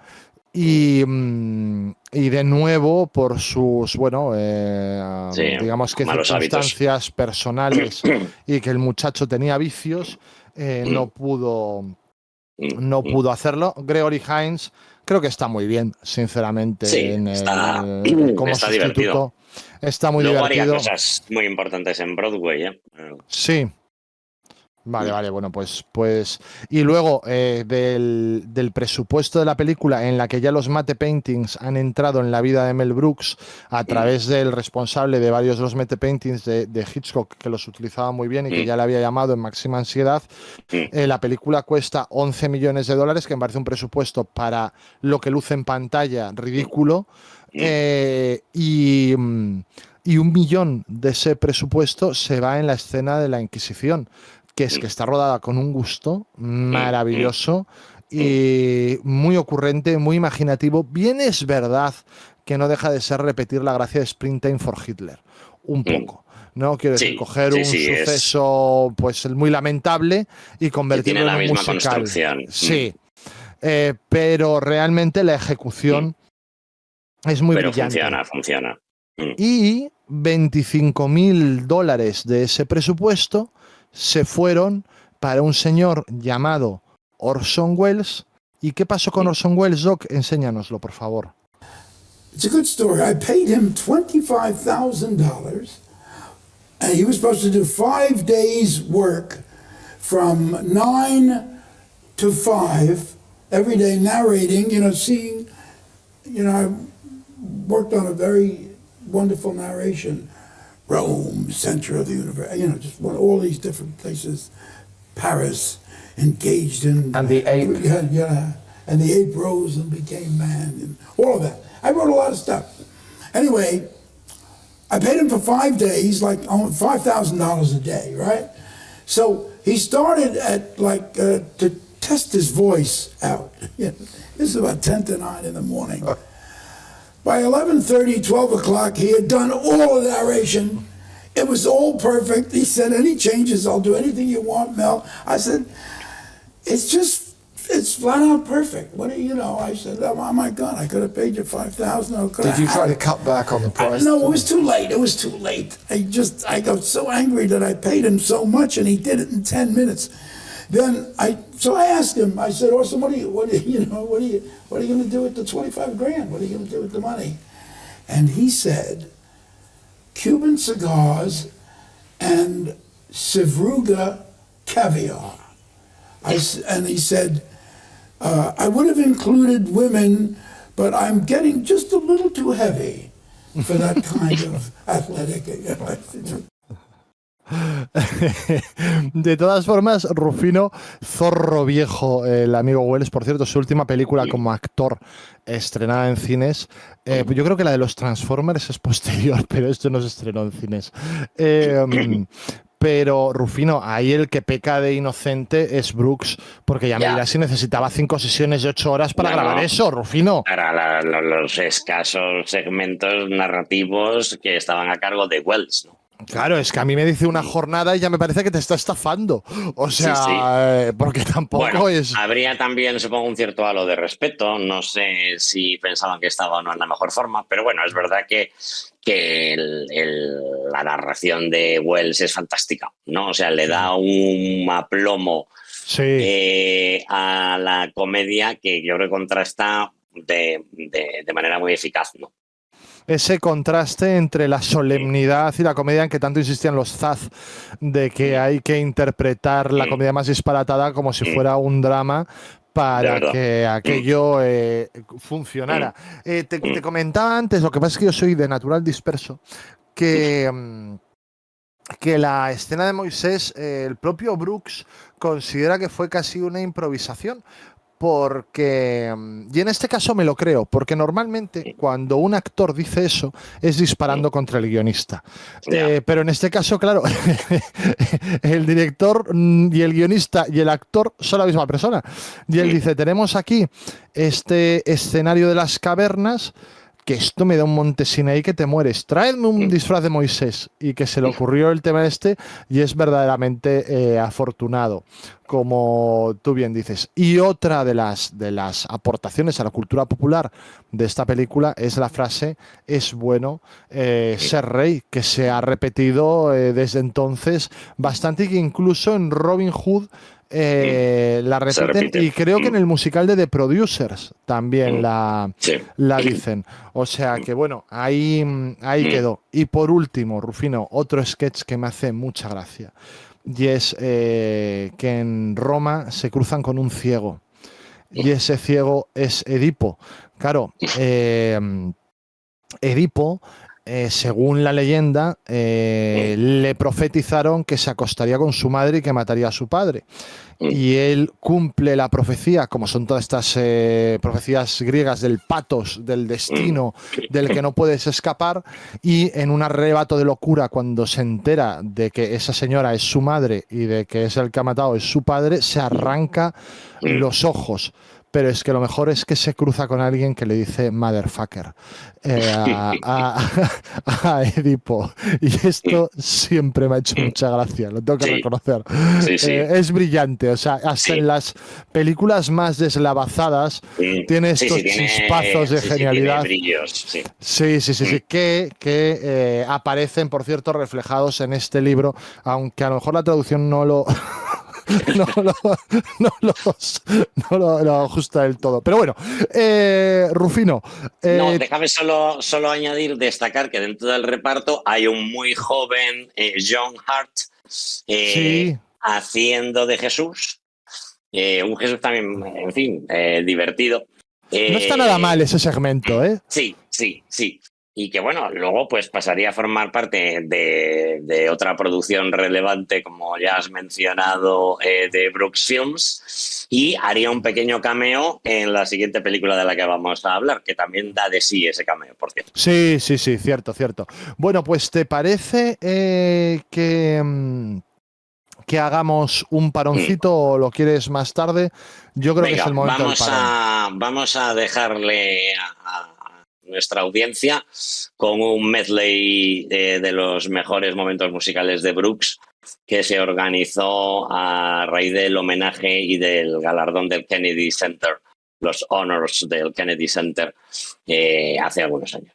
y de nuevo por sus, bueno, Sí, digamos que malos circunstancias personales y que el muchacho tenía vicios, no pudo hacerlo. Gregory Hines creo que está muy bien, sinceramente, Sí, como está divertido. sustituto. Está muy Luego haría divertido. cosas muy importantes en Broadway, ¿eh? Sí. Vale, bueno, pues. Y luego del presupuesto de la película, en la que ya los matte paintings han entrado en la vida de Mel Brooks a través del responsable de varios de los matte paintings de Hitchcock, que los utilizaba muy bien y que ya le había llamado en Máxima Ansiedad. La película cuesta $11 millones, que me parece un presupuesto para lo que luce en pantalla ridículo. Y $1 millón de ese presupuesto se va en la escena de la Inquisición, que está rodada con un gusto maravilloso y muy ocurrente, muy imaginativo. Bien es verdad que no deja de ser repetir la gracia de Springtime for Hitler, un poco. ¿No? Quiero decir, coger un suceso pues muy lamentable y convertirlo en un musical. Sí, pero realmente la ejecución es muy brillante. Funciona. Y $25.000 de ese presupuesto se fueron para un señor llamado Orson Welles. ¿Y qué pasó con Orson Welles, Doc? Enséñanoslo, por favor. It's a good story. I paid him $25,000, and he was supposed to do 5 days' work from 9 to 5 every day, narrating, seeing, I worked on a very wonderful narration. Rome, center of the universe, just all these different places. Paris, engaged in... And the ape. Yeah, and the ape rose and became man, and all of that. I wrote a lot of stuff. Anyway, I paid him for 5 days, like $5,000 a day, right? So he started at to test his voice out. This is about 10 to 9 in the morning. By 11:30, 12 o'clock, he had done all the narration. It was all perfect. He said, any changes, I'll do anything you want, Mel. I said, it's flat out perfect. What do you know? I said, oh my God, I could have paid you $5,000. Did you try to cut back on the price? No, it was too late. It was too late. I got so angry that I paid him so much, and he did it in 10 minutes. Then I asked him. I said, Orson, what are you going to do with the $25,000? What are you going to do with the money? And he said, Cuban cigars and Sevruga caviar. And he said, I would have included women, but I'm getting just a little too heavy for that kind of athletic. De todas formas, Rufino, zorro viejo, el amigo Welles, por cierto, su última película como actor estrenada en cines, yo creo que la de los Transformers es posterior, pero esto no se estrenó en cines. Pero Rufino, ahí el que peca de inocente es Brooks, porque ya me dirás si necesitaba 5 sesiones de 8 horas para grabar eso, Rufino. Para los escasos segmentos narrativos que estaban a cargo de Welles, ¿no? Claro, es que a mí me dice una jornada y ya me parece que te está estafando. O sea, porque tampoco es... Habría también, supongo, un cierto halo de respeto. No sé si pensaban que estaba o no en la mejor forma, pero bueno, es verdad que la narración de Welles es fantástica, ¿no? O sea, le da un aplomo a la comedia que yo creo que contrasta de manera muy eficaz, ¿no? Ese contraste entre la solemnidad y la comedia en que tanto insistían los Zaz, de que hay que interpretar la comedia más disparatada como si fuera un drama para que aquello funcionara. Te comentaba antes, lo que pasa es que yo soy de natural disperso, que la escena de Moisés, el propio Brooks considera que fue casi una improvisación. Porque, y en este caso me lo creo, porque normalmente cuando un actor dice eso es disparando contra el guionista. Pero en este caso, claro, el director y el guionista y el actor son la misma persona. Y él dice, tenemos aquí este escenario de las cavernas que esto me da un monte Sinaí que te mueres. Traedme un disfraz de Moisés. Y que se le ocurrió el tema este y es verdaderamente afortunado, como tú bien dices. Y otra de las aportaciones a la cultura popular de esta película es la frase "es bueno ser rey", que se ha repetido desde entonces bastante, y que incluso en Robin Hood la repiten, y creo que en el musical de The Producers también la dicen. O sea que bueno, ahí quedó. Y por último, Rufino, otro sketch que me hace mucha gracia, y es que en Roma se cruzan con un ciego, y ese ciego es Edipo. Claro, Edipo, según la leyenda, le profetizaron que se acostaría con su madre y que mataría a su padre. Y él cumple la profecía, como son todas estas profecías griegas del patos, del destino, del que no puedes escapar, y en un arrebato de locura, cuando se entera de que esa señora es su madre y de que es el que ha matado es su padre, se arranca los ojos. Pero es que lo mejor es que se cruza con alguien que le dice motherfucker a Edipo. Y esto siempre me ha hecho mucha gracia, lo tengo que reconocer. Es brillante, o sea, hasta en las películas más deslavazadas tiene estos chispazos de genialidad. Tiene brillos, que aparecen, por cierto, reflejados en este libro, aunque a lo mejor la traducción no lo ajusta del todo. Pero bueno, Rufino. No, déjame solo añadir, destacar que dentro del reparto hay un muy joven John Hart haciendo de Jesús. Un Jesús también, en fin, divertido. No está nada mal ese segmento, ¿eh? Sí. Y que bueno, luego pues pasaría a formar parte de otra producción relevante, como ya has mencionado, de Brooks Films, y haría un pequeño cameo en la siguiente película de la que vamos a hablar, que también da de sí ese cameo, por cierto. Sí, cierto. Bueno, pues ¿te parece que hagamos un paroncito o lo quieres más tarde? Yo creo que es el momento del parón. Vamos a dejarle a nuestra audiencia con un medley de los mejores momentos musicales de Brooks, que se organizó a raíz del homenaje y del galardón del Kennedy Center, los honors del Kennedy Center, hace algunos años.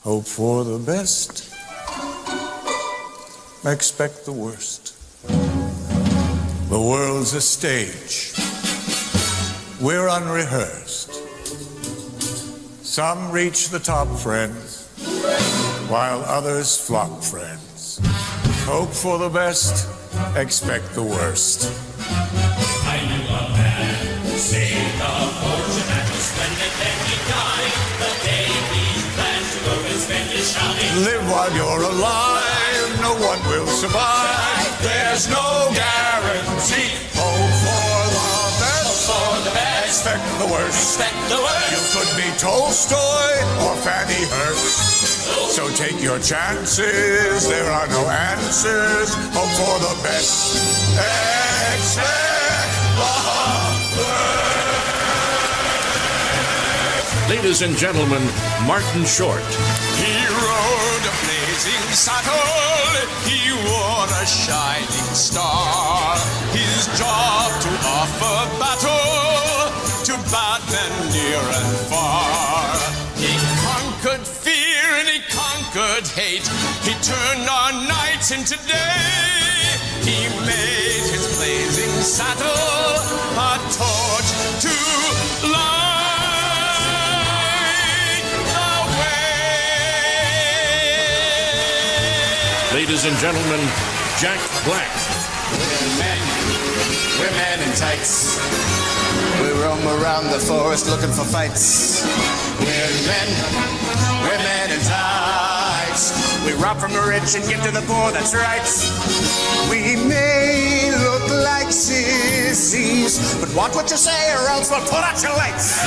Hope for the best, expect the worst. The world's a stage, we're unrehearsed. Some reach the top, friends, while others flop, friends. Hope for the best, expect the worst. I knew a man who saved a fortune and was splendid, then he died the day he planned to go and spend his shouting. Live while you're alive, no one will survive. There's no guarantee. Hope for the best, expect the worst. You could be Tolstoy or Fanny Hurst. So take your chances, there are no answers. Hope for the best, expect the worst. Ladies and gentlemen, Martin Short. He rode a blazing saddle, he wore a shining star. His job to offer battle to bad men near and far. He conquered fear and he conquered hate. He turned our nights into day. He made his blazing saddle a torch to light. Ladies and gentlemen, Jack Black. We're men in tights. We roam around the forest looking for fights. We're men in tights. We rob from the rich and give to the poor, that's right. We may look like sissies, but watch what you say or else we'll put out your lights.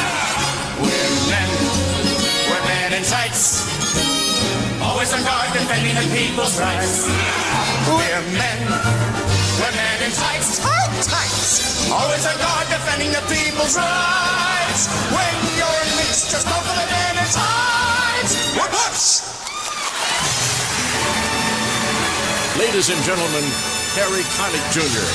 We're men in tights. Always on guard defending the people's rights. We're men in tights, tights. Always on guard defending the people's rights. When you're in mix, just go for the men in tights. What's? Ladies and gentlemen, Harry Connick Jr.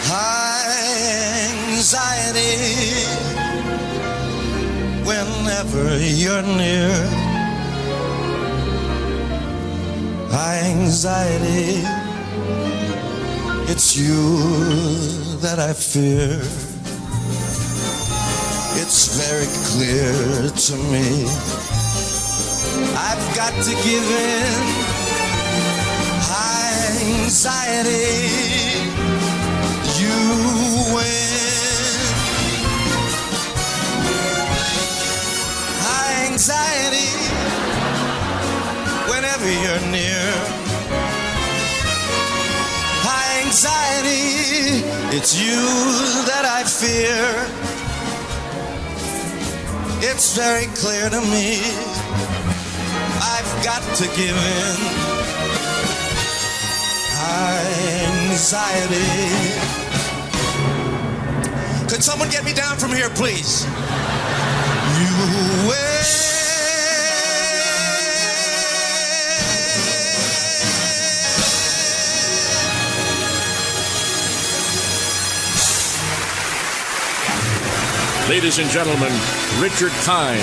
High anxiety whenever you're near. High anxiety, it's you that I fear. It's very clear to me I've got to give in. High anxiety, you win. High anxiety, whenever you're near. High anxiety, it's you that I fear. It's very clear to me I've got to give in. High anxiety. Could someone get me down from here, please? You win. Ladies and gentlemen, Richard Kind.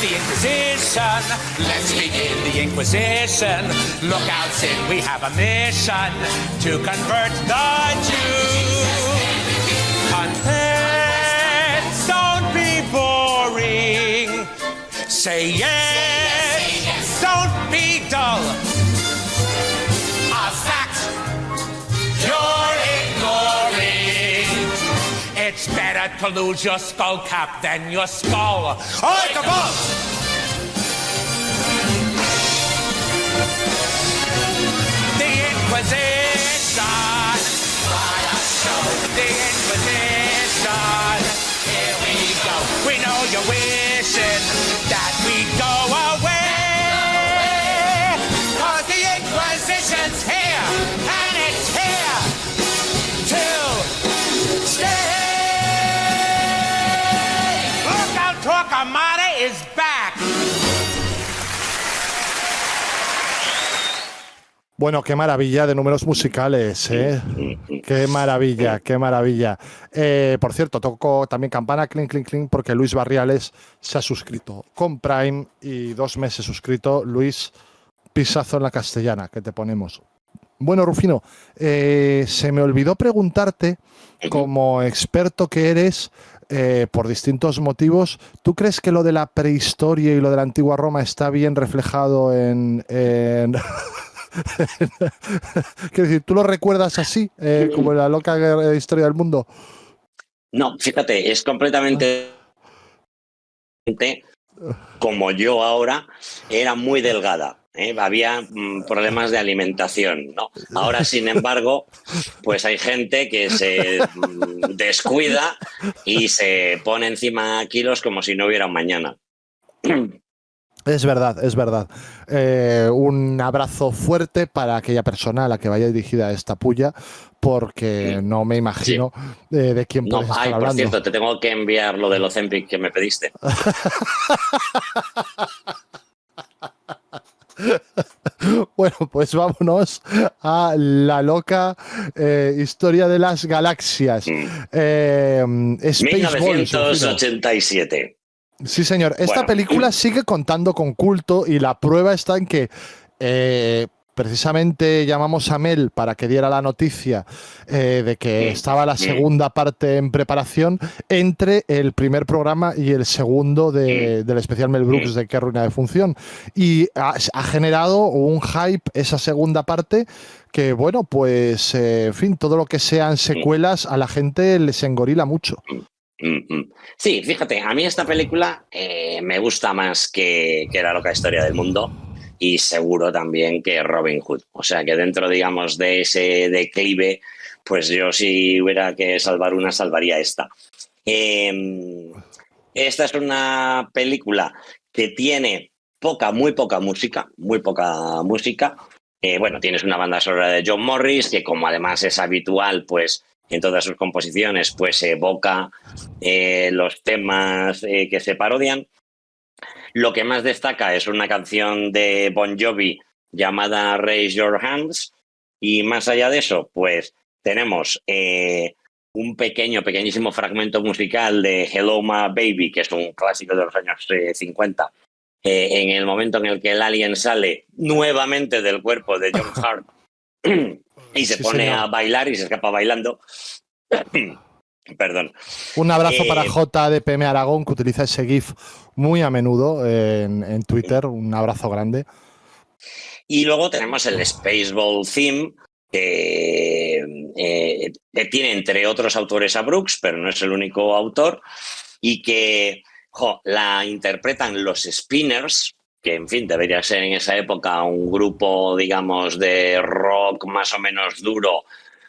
The Inquisition, let's begin the Inquisition. Look out, Sid, we have a mission to convert the Jews. Confess, don't be boring. Say yes, don't be dull. A fact you're ignoring. It's better to lose your skull cap than your skull. All right, the ball. The Inquisition. The Inquisition. Here we go. We know you're wishing that we go away. 'Cause the Inquisition's here, and it's here to stay. Look out, Torquemada is back. Bueno, qué maravilla de números musicales, ¿eh? Qué maravilla, qué maravilla. Por cierto, toco también campana, clink, clink, clink, porque Luis Barriales se ha suscrito con Prime y 2 meses suscrito. Luis, pisazo en la castellana que te ponemos. Bueno, Rufino, se me olvidó preguntarte, como experto que eres, por distintos motivos, ¿tú crees que lo de la prehistoria y lo de la antigua Roma está bien reflejado en Quiero decir, ¿tú lo recuerdas así, como en la loca historia del mundo? No, fíjate, es completamente como yo ahora, era muy delgada. Había problemas de alimentación, ¿no? Ahora, sin embargo, pues hay gente que se descuida y se pone encima kilos como si no hubiera un mañana. Es verdad, es verdad. Un abrazo fuerte para aquella persona a la que vaya dirigida esta puya, porque no me imagino de quién puedes estar hablando. Por cierto, te tengo que enviar lo del Ozempic que me pediste. Bueno, pues vámonos a la loca historia de las galaxias. Spaceballs, 1987. Sí, señor. Esta película sigue contando con culto y la prueba está en que precisamente llamamos a Mel para que diera la noticia de que estaba la segunda parte en preparación entre el primer programa y el segundo del especial Mel Brooks de Qué ruina de función. Y ha generado un hype esa segunda parte que, bueno, pues, en fin, todo lo que sean secuelas a la gente les engorila mucho. Sí, fíjate, a mí esta película me gusta más que La loca historia del mundo y seguro también que Robin Hood. O sea que dentro, digamos, de ese declive, pues yo si hubiera que salvar una, salvaría esta. Esta es una película que tiene muy poca música. Bueno, tienes una banda sonora de John Morris que, como además es habitual, pues en todas sus composiciones, pues evoca los temas que se parodian. Lo que más destaca es una canción de Bon Jovi llamada Raise Your Hands, y más allá de eso, pues tenemos un pequeñísimo fragmento musical de Hello My Baby, que es un clásico de los años 50, en el momento en el que el alien sale nuevamente del cuerpo de John Hurt y se pone a bailar y se escapa bailando. Perdón. Un abrazo para JDPM Aragón, que utiliza ese GIF muy a menudo en Twitter. Un abrazo grande. Y luego tenemos el Spaceball Theme, que tiene entre otros autores a Brooks, pero no es el único autor, y que la interpretan los Spinners, que en fin debería ser en esa época un grupo, digamos, de rock más o menos duro,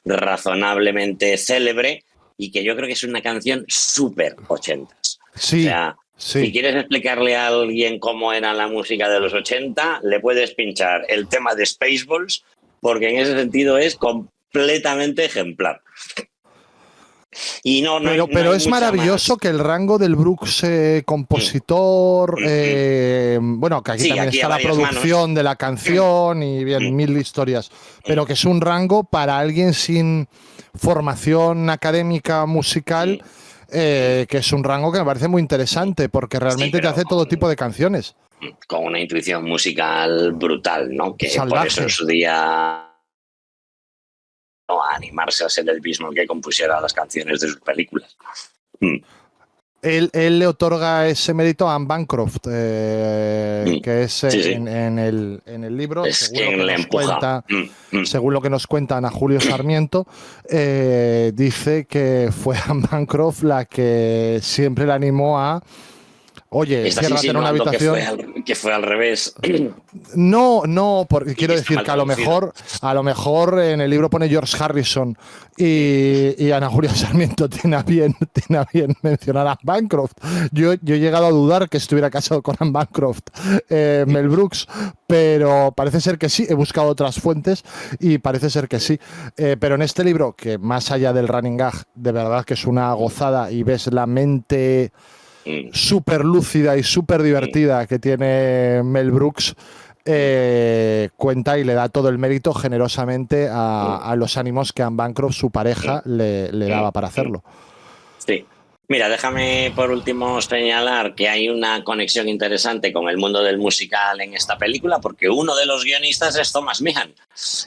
razonablemente célebre, y que yo creo que es una canción súper 80s. Sí, o sea, sí. Si quieres explicarle a alguien cómo era la música de los 80, le puedes pinchar el tema de Spaceballs, porque en ese sentido es completamente ejemplar. Y pero es maravilloso que el rango del Brooks compositor, bueno, que aquí también está la producción de la canción y bien, mil historias, pero que es un rango para alguien sin formación académica musical, que es un rango que me parece muy interesante porque realmente te hace todo tipo de canciones. Con una intuición musical brutal, ¿no? Que salvaje. Por eso en su día a animarse a ser el mismo el que compusiera las canciones de sus películas. Él le otorga ese mérito a Anne Bancroft, que es en el libro, según lo que nos cuenta Ana Julio Sarmiento, dice que fue Anne Bancroft la que siempre le animó a ciérrate en una habitación. Que fue al revés. No, porque quiero decir que a lo mejor en el libro pone George Harrison y Ana Julia Sarmiento tiene a bien mencionar a Bancroft. Yo he llegado a dudar que estuviera casado con Anne Bancroft, Mel Brooks, pero parece ser que sí. He buscado otras fuentes y parece ser que sí. Pero en este libro, que más allá del running gag, de verdad que es una gozada y ves la mente súper lúcida y súper divertida que tiene Mel Brooks, cuenta y le da todo el mérito generosamente a los ánimos que Anne Bancroft, su pareja, le daba para hacerlo. Sí. Mira, déjame por último señalar que hay una conexión interesante con el mundo del musical en esta película, porque uno de los guionistas es Thomas Meehan,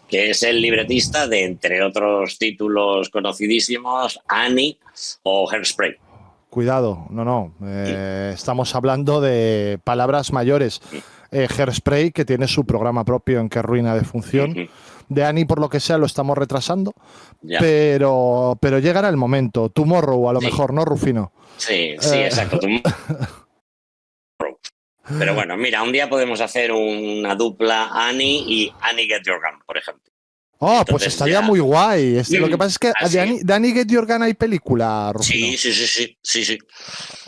que es el libretista de, entre otros títulos conocidísimos, Annie o Hairspray. Cuidado, estamos hablando de palabras mayores. Hairspray, que tiene su programa propio en Que Ruina de Función. De Annie, por lo que sea, lo estamos retrasando, pero llegará el momento. Tomorrow, a lo mejor, ¿no, Rufino? Sí, exacto. Pero bueno, mira, un día podemos hacer una dupla Annie y Annie Get Your Gun, por ejemplo. Entonces, pues estaría muy guay. Lo que pasa es que de Annie Get Your Gun hay película, Rufino. Sí.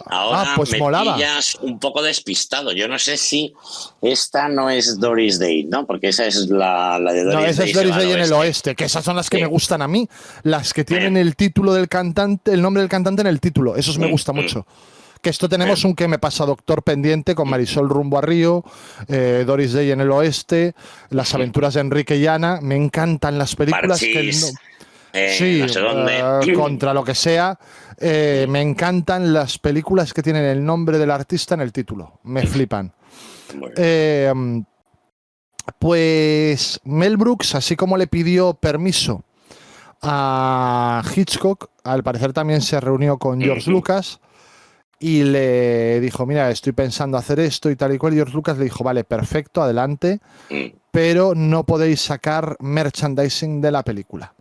Ahora pues me pillas un poco despistado. Yo no sé si esta no es Doris Day, ¿no? Porque esa es la de Doris Day. No, esa es Doris Day en el oeste, que esas son las que me gustan a mí. Las que tienen el título del cantante, el nombre del cantante en el título. Esos me gusta mucho. Que esto tenemos un ¿Qué me pasa, doctor? Pendiente con Marisol rumbo a Río, Doris Day en el oeste, Las aventuras de Enrique y Ana. Me encantan las películas no sé dónde. Contra lo que sea. Me encantan las películas que tienen el nombre del artista en el título. Me flipan. Pues Mel Brooks, así como le pidió permiso a Hitchcock, al parecer también se reunió con George Lucas y le dijo, mira, estoy pensando hacer esto y tal y cual. Y George Lucas le dijo, vale, perfecto, adelante, pero no podéis sacar merchandising de la película.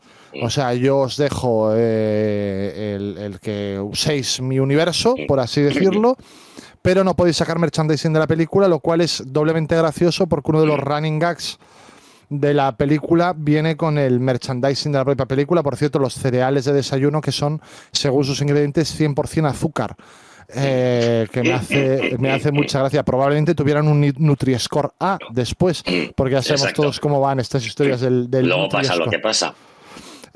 O sea, yo os dejo el que uséis mi universo, por así decirlo, pero no podéis sacar merchandising de la película, lo cual es doblemente gracioso porque uno de los running gags de la película viene con el merchandising de la propia película. Por cierto, los cereales de desayuno, que son, según sus ingredientes, 100% azúcar. Que me hace mucha gracia. Probablemente tuvieran un Nutri-Score A después, porque ya sabemos todos cómo van estas historias del Luego Nutri-Score. pasa lo que pasa.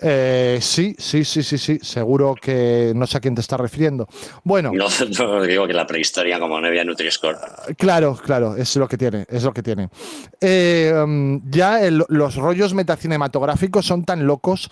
Sí, seguro que no sé a quién te estás refiriendo. Bueno, No digo que la prehistoria como no había Nutri-Score. claro, es lo que tiene, los rollos metacinematográficos son tan locos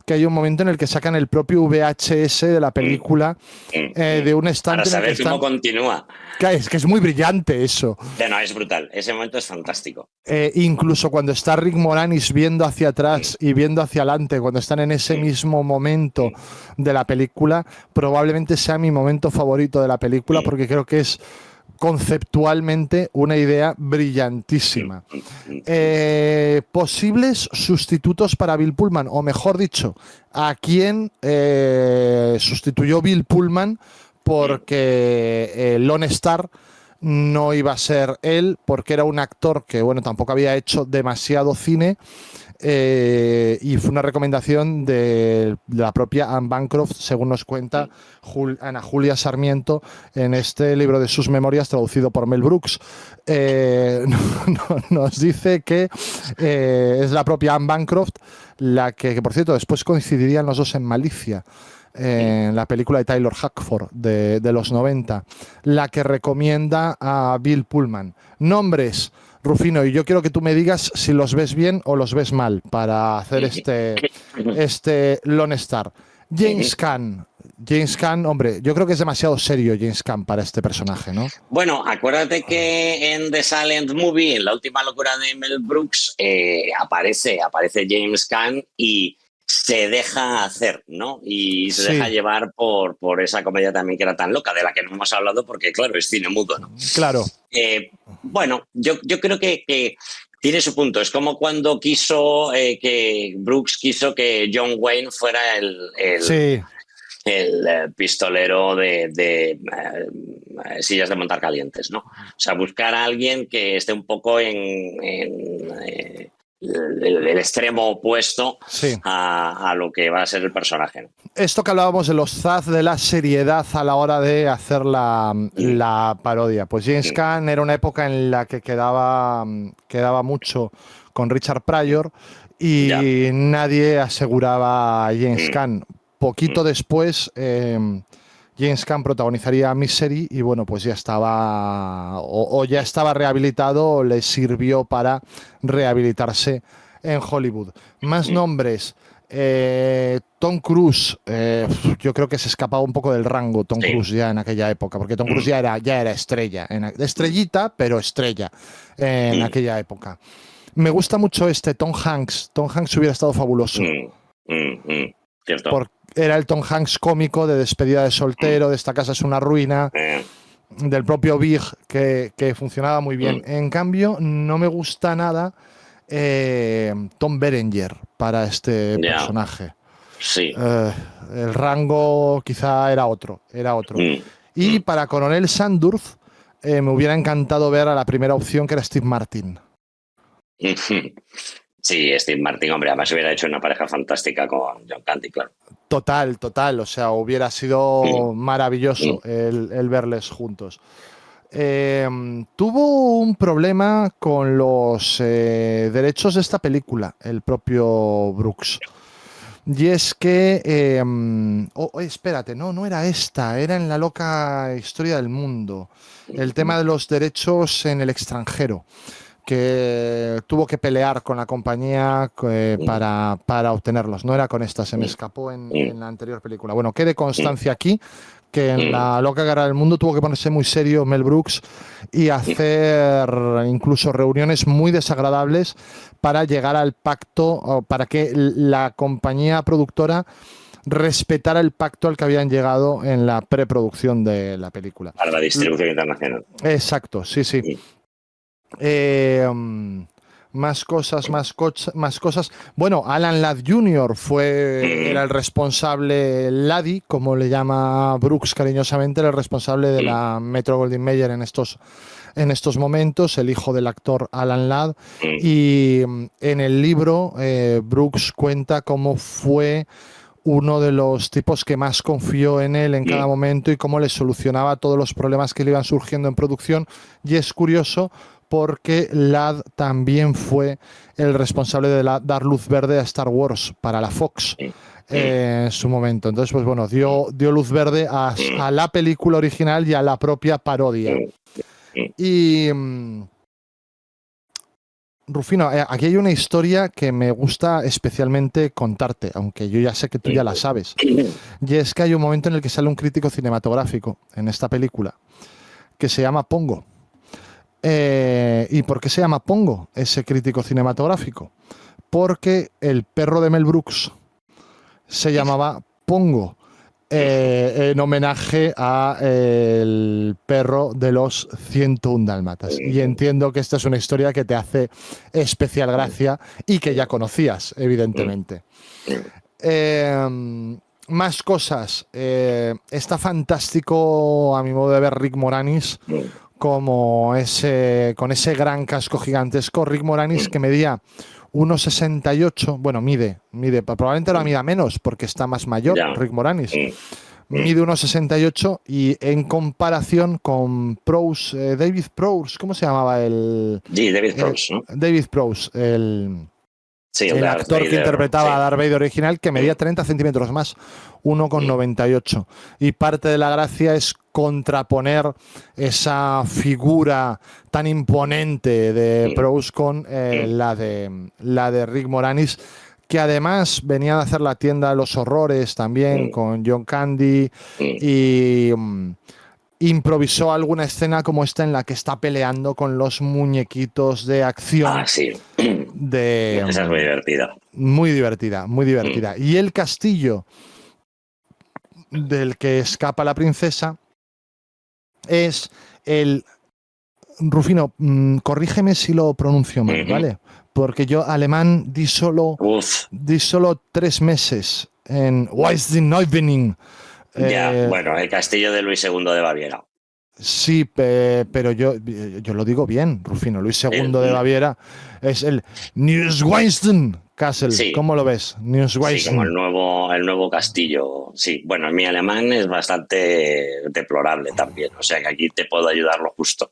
que hay un momento en el que sacan el propio VHS de la película de un estante Para en el saber que cómo están... continúa. Que es muy brillante eso. No, es brutal. Ese momento es fantástico. Incluso cuando está Rick Moranis viendo hacia atrás y viendo hacia adelante, cuando están en ese mismo momento de la película, probablemente sea mi momento favorito de la película porque creo que es conceptualmente una idea brillantísima. Posibles sustitutos para Bill Pullman, o mejor dicho, a quién sustituyó Bill Pullman porque Lone Star no iba a ser él, porque era un actor que, bueno, tampoco había hecho demasiado cine, y fue una recomendación de la propia Anne Bancroft, según nos cuenta Ana Julia Sarmiento en este libro de sus memorias traducido por Mel Brooks. Nos dice que es la propia Anne Bancroft la que, por cierto, después coincidirían los dos en Malicia, en la película de Taylor Hackford de los 90, la que recomienda a Bill Pullman. Nombres, Rufino, y yo quiero que tú me digas si los ves bien o los ves mal para hacer este Lone Star. James Caan, hombre, yo creo que es demasiado serio James Caan para este personaje, ¿no? Bueno, acuérdate que en The Silent Movie, en La última locura de Mel Brooks, aparece James Caan y se deja hacer, ¿no? Y se deja llevar por esa comedia también que era tan loca, de la que no hemos hablado porque, claro, es cine mudo, ¿no? Claro. Bueno, yo creo que tiene su punto. Es como cuando que Brooks quiso que John Wayne fuera el pistolero de sillas de montar calientes, ¿no? O sea, buscar a alguien que esté un poco en el extremo opuesto a lo que va a ser el personaje, ¿no? Esto que hablábamos de los zaz de la seriedad a la hora de hacer la parodia. Pues James Caan era una época en la que quedaba mucho con Richard Pryor y nadie aseguraba a James Caan. Poquito después James Caan protagonizaría Misery y bueno, pues ya estaba ya estaba rehabilitado o le sirvió para rehabilitarse en Hollywood. Más nombres. Tom Cruise, yo creo que se escapaba un poco del rango Tom Cruise ya en aquella época, porque Tom Cruise ya era estrella, estrellita, pero estrella en aquella época. Me gusta mucho Tom Hanks. Tom Hanks hubiera estado fabuloso. Cierto. Era el Tom Hanks cómico de despedida de soltero, de Esta casa es una ruina, del propio Big, que funcionaba muy bien. En cambio, no me gusta nada Tom Berenger para este personaje. Sí. El rango quizá era otro. Y para Coronel Sandurz me hubiera encantado ver a la primera opción, que era Steve Martin. Sí, Steve Martin, hombre, además hubiera hecho una pareja fantástica con John Candy, claro. Total, o sea, hubiera sido maravilloso el verles juntos. Tuvo un problema con los derechos de esta película, el propio Brooks. Y es que, espérate, no era esta, era en La loca historia del mundo. El tema de los derechos en el extranjero, que tuvo que pelear con la compañía para obtenerlos. No era con esta, se me escapó en la anterior película. Bueno, quede constancia aquí que en La loca guerra del mundo tuvo que ponerse muy serio Mel Brooks y hacer incluso reuniones muy desagradables para llegar al pacto, o para que la compañía productora respetara el pacto al que habían llegado en la preproducción de la película. Para la distribución internacional. Exacto, sí. Más cosas. Bueno, Alan Ladd Jr. era el responsable, Laddie, como le llama Brooks cariñosamente, era el responsable de la Metro Goldwyn Mayer en estos momentos, el hijo del actor Alan Ladd. Y en el libro Brooks cuenta cómo fue uno de los tipos que más confió en él en cada momento y cómo le solucionaba todos los problemas que le iban surgiendo en producción. Y es curioso porque Ladd también fue el responsable de dar luz verde a Star Wars para la Fox en su momento. Entonces, pues bueno, dio luz verde a la película original y a la propia parodia. Y Rufino, aquí hay una historia que me gusta especialmente contarte, aunque yo ya sé que tú ya la sabes. Y es que hay un momento en el que sale un crítico cinematográfico en esta película que se llama Pongo. ¿Y por qué se llama Pongo ese crítico cinematográfico? Porque el perro de Mel Brooks se llamaba Pongo, en homenaje a el perro de los 101 dálmatas. Y entiendo que esta es una historia que te hace especial gracia y que ya conocías, evidentemente. Más cosas. Está fantástico, a mi modo de ver, Rick Moranis, como con ese gran casco gigantesco. Rick Moranis, que medía 1,68, bueno, mide, probablemente ahora mida menos porque está más mayor, Rick Moranis. Mide 1,68 y en comparación con Prowse, David Prowse, ¿cómo se llamaba el...? Sí, David Prowse, ¿no? David Prowse, el actor Vader, que interpretaba a Darth Vader original, que medía 30 centímetros más, 1,98. Y parte de la gracia es contraponer esa figura tan imponente de Prowse con la de Rick Moranis, que además venía de hacer la tienda de los horrores también con John Candy y improvisó alguna escena como esta en la que está peleando con los muñequitos de acción. Ah, sí. Esa es muy divertida. Muy divertida, muy divertida. Y el castillo del que escapa la princesa es el... Rufino, corrígeme si lo pronuncio mal, ¿vale? Porque yo alemán di solo 3 meses en Weißenheuvening. Bueno, el castillo de Luis II de Baviera. Sí, pero yo lo digo bien, Rufino. Luis II de Baviera es el Neuschwanstein Castle. Sí. ¿Cómo lo ves? Neuschwanstein. Sí, como el nuevo castillo. Sí, bueno, mi alemán es bastante deplorable también, o sea que aquí te puedo ayudar lo justo.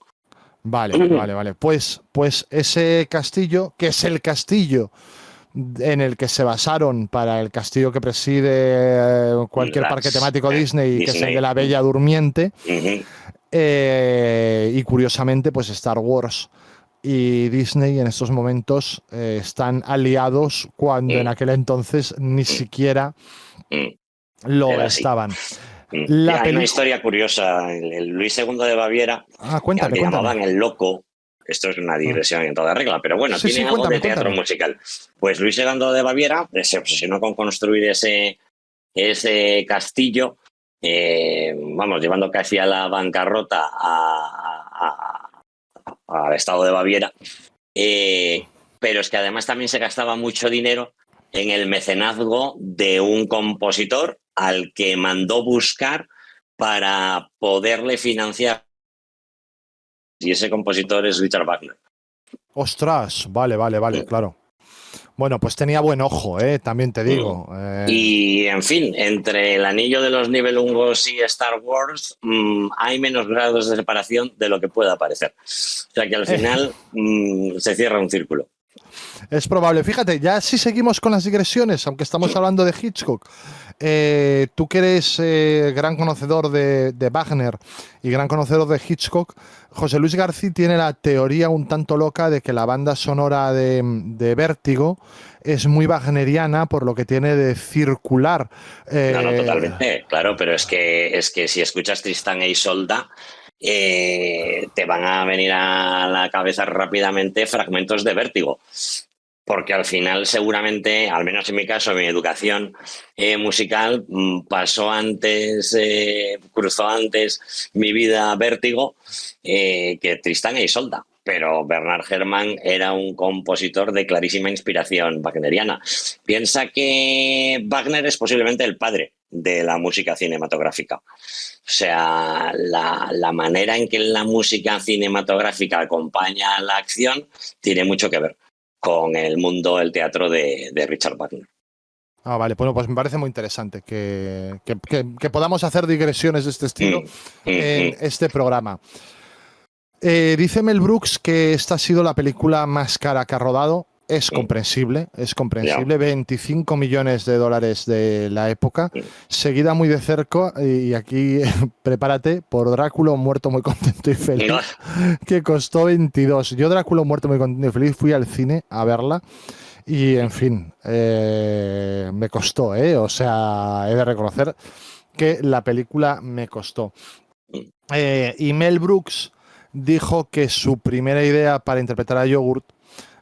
Vale. Pues ese castillo, que es el castillo en el que se basaron para el castillo que preside cualquier parque temático Disney, que es el de la Bella Durmiente. Y curiosamente, pues Star Wars y Disney en estos momentos están aliados cuando en aquel entonces ni siquiera lo estaban. Hay una historia curiosa. El Luis II de Baviera, cuéntame. llamaban el Loco. Esto es una digresión en toda regla, pero bueno, tiene algo de teatro musical. Pues Luis II de Baviera se obsesionó con construir ese castillo, llevando casi a la bancarrota al estado de Baviera, pero es que además también se gastaba mucho dinero en el mecenazgo de un compositor al que mandó buscar para poderle financiar. Y ese compositor es Richard Wagner. ¡Ostras! Vale, claro. Bueno, pues tenía buen ojo, también te digo. Y, en fin, entre El Anillo de los Nibelungos y Star Wars hay menos grados de separación de lo que pueda parecer. O sea que al final se cierra un círculo. Es probable. Fíjate, ya si seguimos con las digresiones, aunque estamos hablando de Hitchcock, tú que eres gran conocedor de Wagner y gran conocedor de Hitchcock, José Luis García tiene la teoría un tanto loca de que la banda sonora de Vértigo es muy wagneriana por lo que tiene de circular. No, totalmente, claro, pero es que si escuchas Tristán e Isolda, te van a venir a la cabeza rápidamente fragmentos de Vértigo. Porque al final seguramente, al menos en mi caso, mi educación musical cruzó antes mi vida Vértigo que Tristán e Isolda. Pero Bernard Herrmann era un compositor de clarísima inspiración wagneriana. Piensa que Wagner es posiblemente el padre de la música cinematográfica. O sea, la manera en que la música cinematográfica acompaña la acción tiene mucho que ver con el mundo, el teatro de Richard Wagner. Vale, bueno, pues me parece muy interesante que podamos hacer digresiones de este estilo en este programa. Dice Mel Brooks que esta ha sido la película más cara que ha rodado. Es comprensible, es comprensible. 25 millones de dólares de la época, seguida muy de cerca, y aquí prepárate, por Drácula muerto muy contento y feliz, que costó 22. Yo Drácula muerto muy contento y feliz fui al cine a verla y, en fin, me costó, o sea, he de reconocer que la película me costó. Y Mel Brooks dijo que su primera idea para interpretar a Yogurt,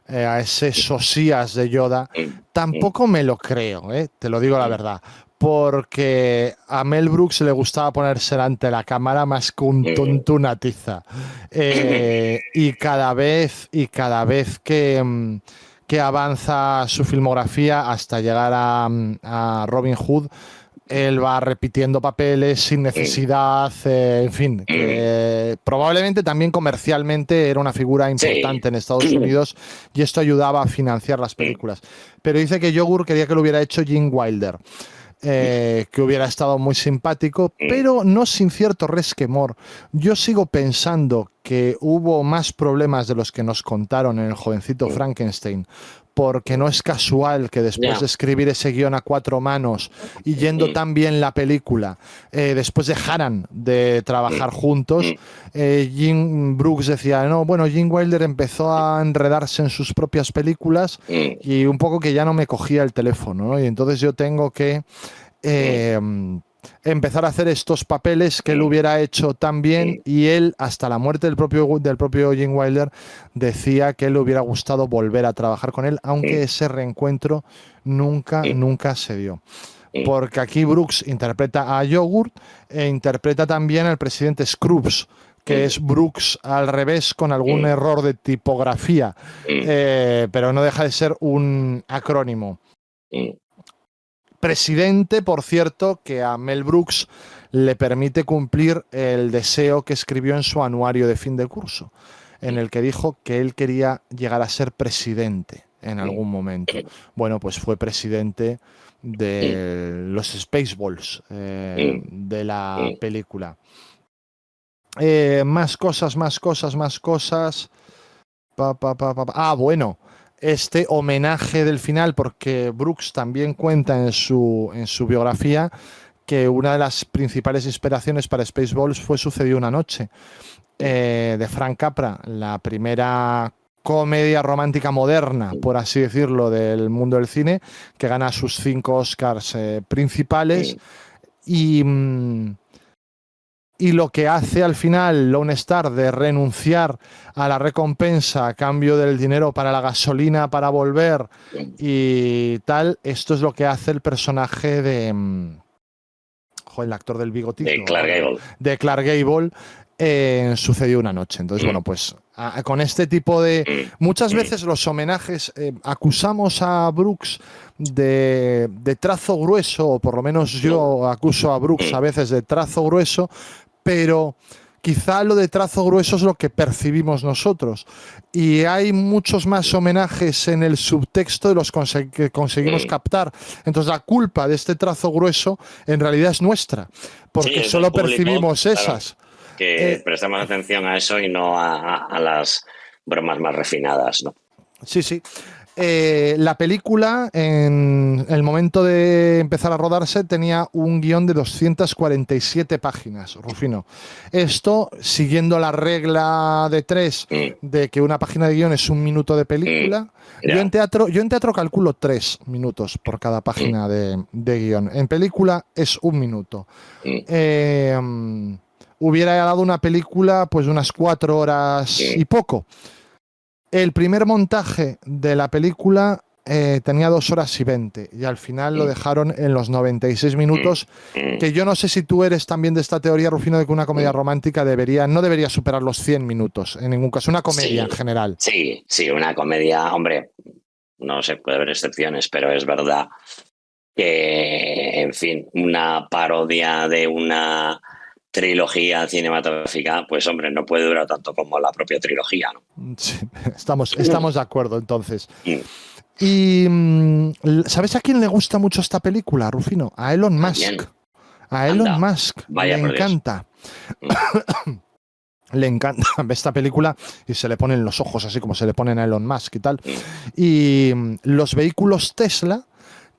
a ese Sosías de Yoda, tampoco me lo creo, te lo digo la verdad, porque a Mel Brooks le gustaba ponerse delante de la cámara más que un tonto una tiza, y cada vez que avanza su filmografía hasta llegar a Robin Hood, él va repitiendo papeles sin necesidad, en fin, que probablemente también comercialmente era una figura importante en Estados Unidos y esto ayudaba a financiar las películas. Pero dice que Yogur quería que lo hubiera hecho Gene Wilder, que hubiera estado muy simpático, pero no sin cierto resquemor. Yo sigo pensando que hubo más problemas de los que nos contaron en El jovencito Frankenstein, porque no es casual que después de escribir ese guión a 4 manos y yendo tan bien la película, después dejaran de trabajar juntos, Gene Brooks decía, no, bueno, Gene Wilder empezó a enredarse en sus propias películas y un poco que ya no me cogía el teléfono, ¿no? Y entonces yo tengo que empezar a hacer estos papeles que él hubiera hecho tan bien, y él, hasta la muerte del propio Gene Wilder, decía que le hubiera gustado volver a trabajar con él, aunque ese reencuentro nunca se dio. Porque aquí Brooks interpreta a Yogurt e interpreta también al presidente Scrooge, que es Brooks al revés, con algún error de tipografía, pero no deja de ser un acrónimo. Presidente, por cierto, que a Mel Brooks le permite cumplir el deseo que escribió en su anuario de fin de curso, en el que dijo que él quería llegar a ser presidente en algún momento. Bueno, pues fue presidente de los Spaceballs, de la película. Más cosas. Bueno, este homenaje del final, porque Brooks también cuenta en su biografía que una de las principales inspiraciones para Spaceballs fue Sucedió una noche, de Frank Capra, la primera comedia romántica moderna, por así decirlo, del mundo del cine, que gana sus 5 Oscars principales. Y lo que hace al final Lone Star de renunciar a la recompensa a cambio del dinero para la gasolina para volver y tal, esto es lo que hace el personaje de el actor del bigotito, de Clark Gable, Sucedió una noche. Entonces, bueno, pues con este tipo de... Muchas veces los homenajes, acusamos a Brooks de trazo grueso, o por lo menos yo acuso a Brooks a veces de trazo grueso, pero quizá lo de trazo grueso es lo que percibimos nosotros. Y hay muchos más homenajes en el subtexto de los que conseguimos captar. Entonces la culpa de este trazo grueso en realidad es nuestra, porque solo percibimos esas. Claro, que prestamos atención a eso y no a las bromas más refinadas, ¿no? Sí. La película, en el momento de empezar a rodarse, tenía un guión de 247 páginas, Rufino. Esto, siguiendo la regla de 3, de que una página de guión es 1 minuto de película. Yo en teatro calculo 3 minutos por cada página de guión. En película es 1 minuto. Hubiera dado una película pues unas 4 horas y poco. El primer montaje de la película tenía 2 horas y 20 y al final lo dejaron en los 96 minutos, que yo no sé si tú eres también de esta teoría, Rufino, de que una comedia romántica no debería superar los 100 minutos, en ningún caso, una comedia en general. Sí, una comedia, hombre, no se puede ver excepciones, pero es verdad que, en fin, una parodia de una trilogía cinematográfica, pues hombre, no puede durar tanto como la propia trilogía, ¿no? Sí, estamos de acuerdo, entonces. Y ¿sabes a quién le gusta mucho esta película, Rufino? A Elon Musk. A Elon Musk le encanta. le encanta ver esta película y se le ponen los ojos así como se le ponen a Elon Musk y tal. Y los vehículos Tesla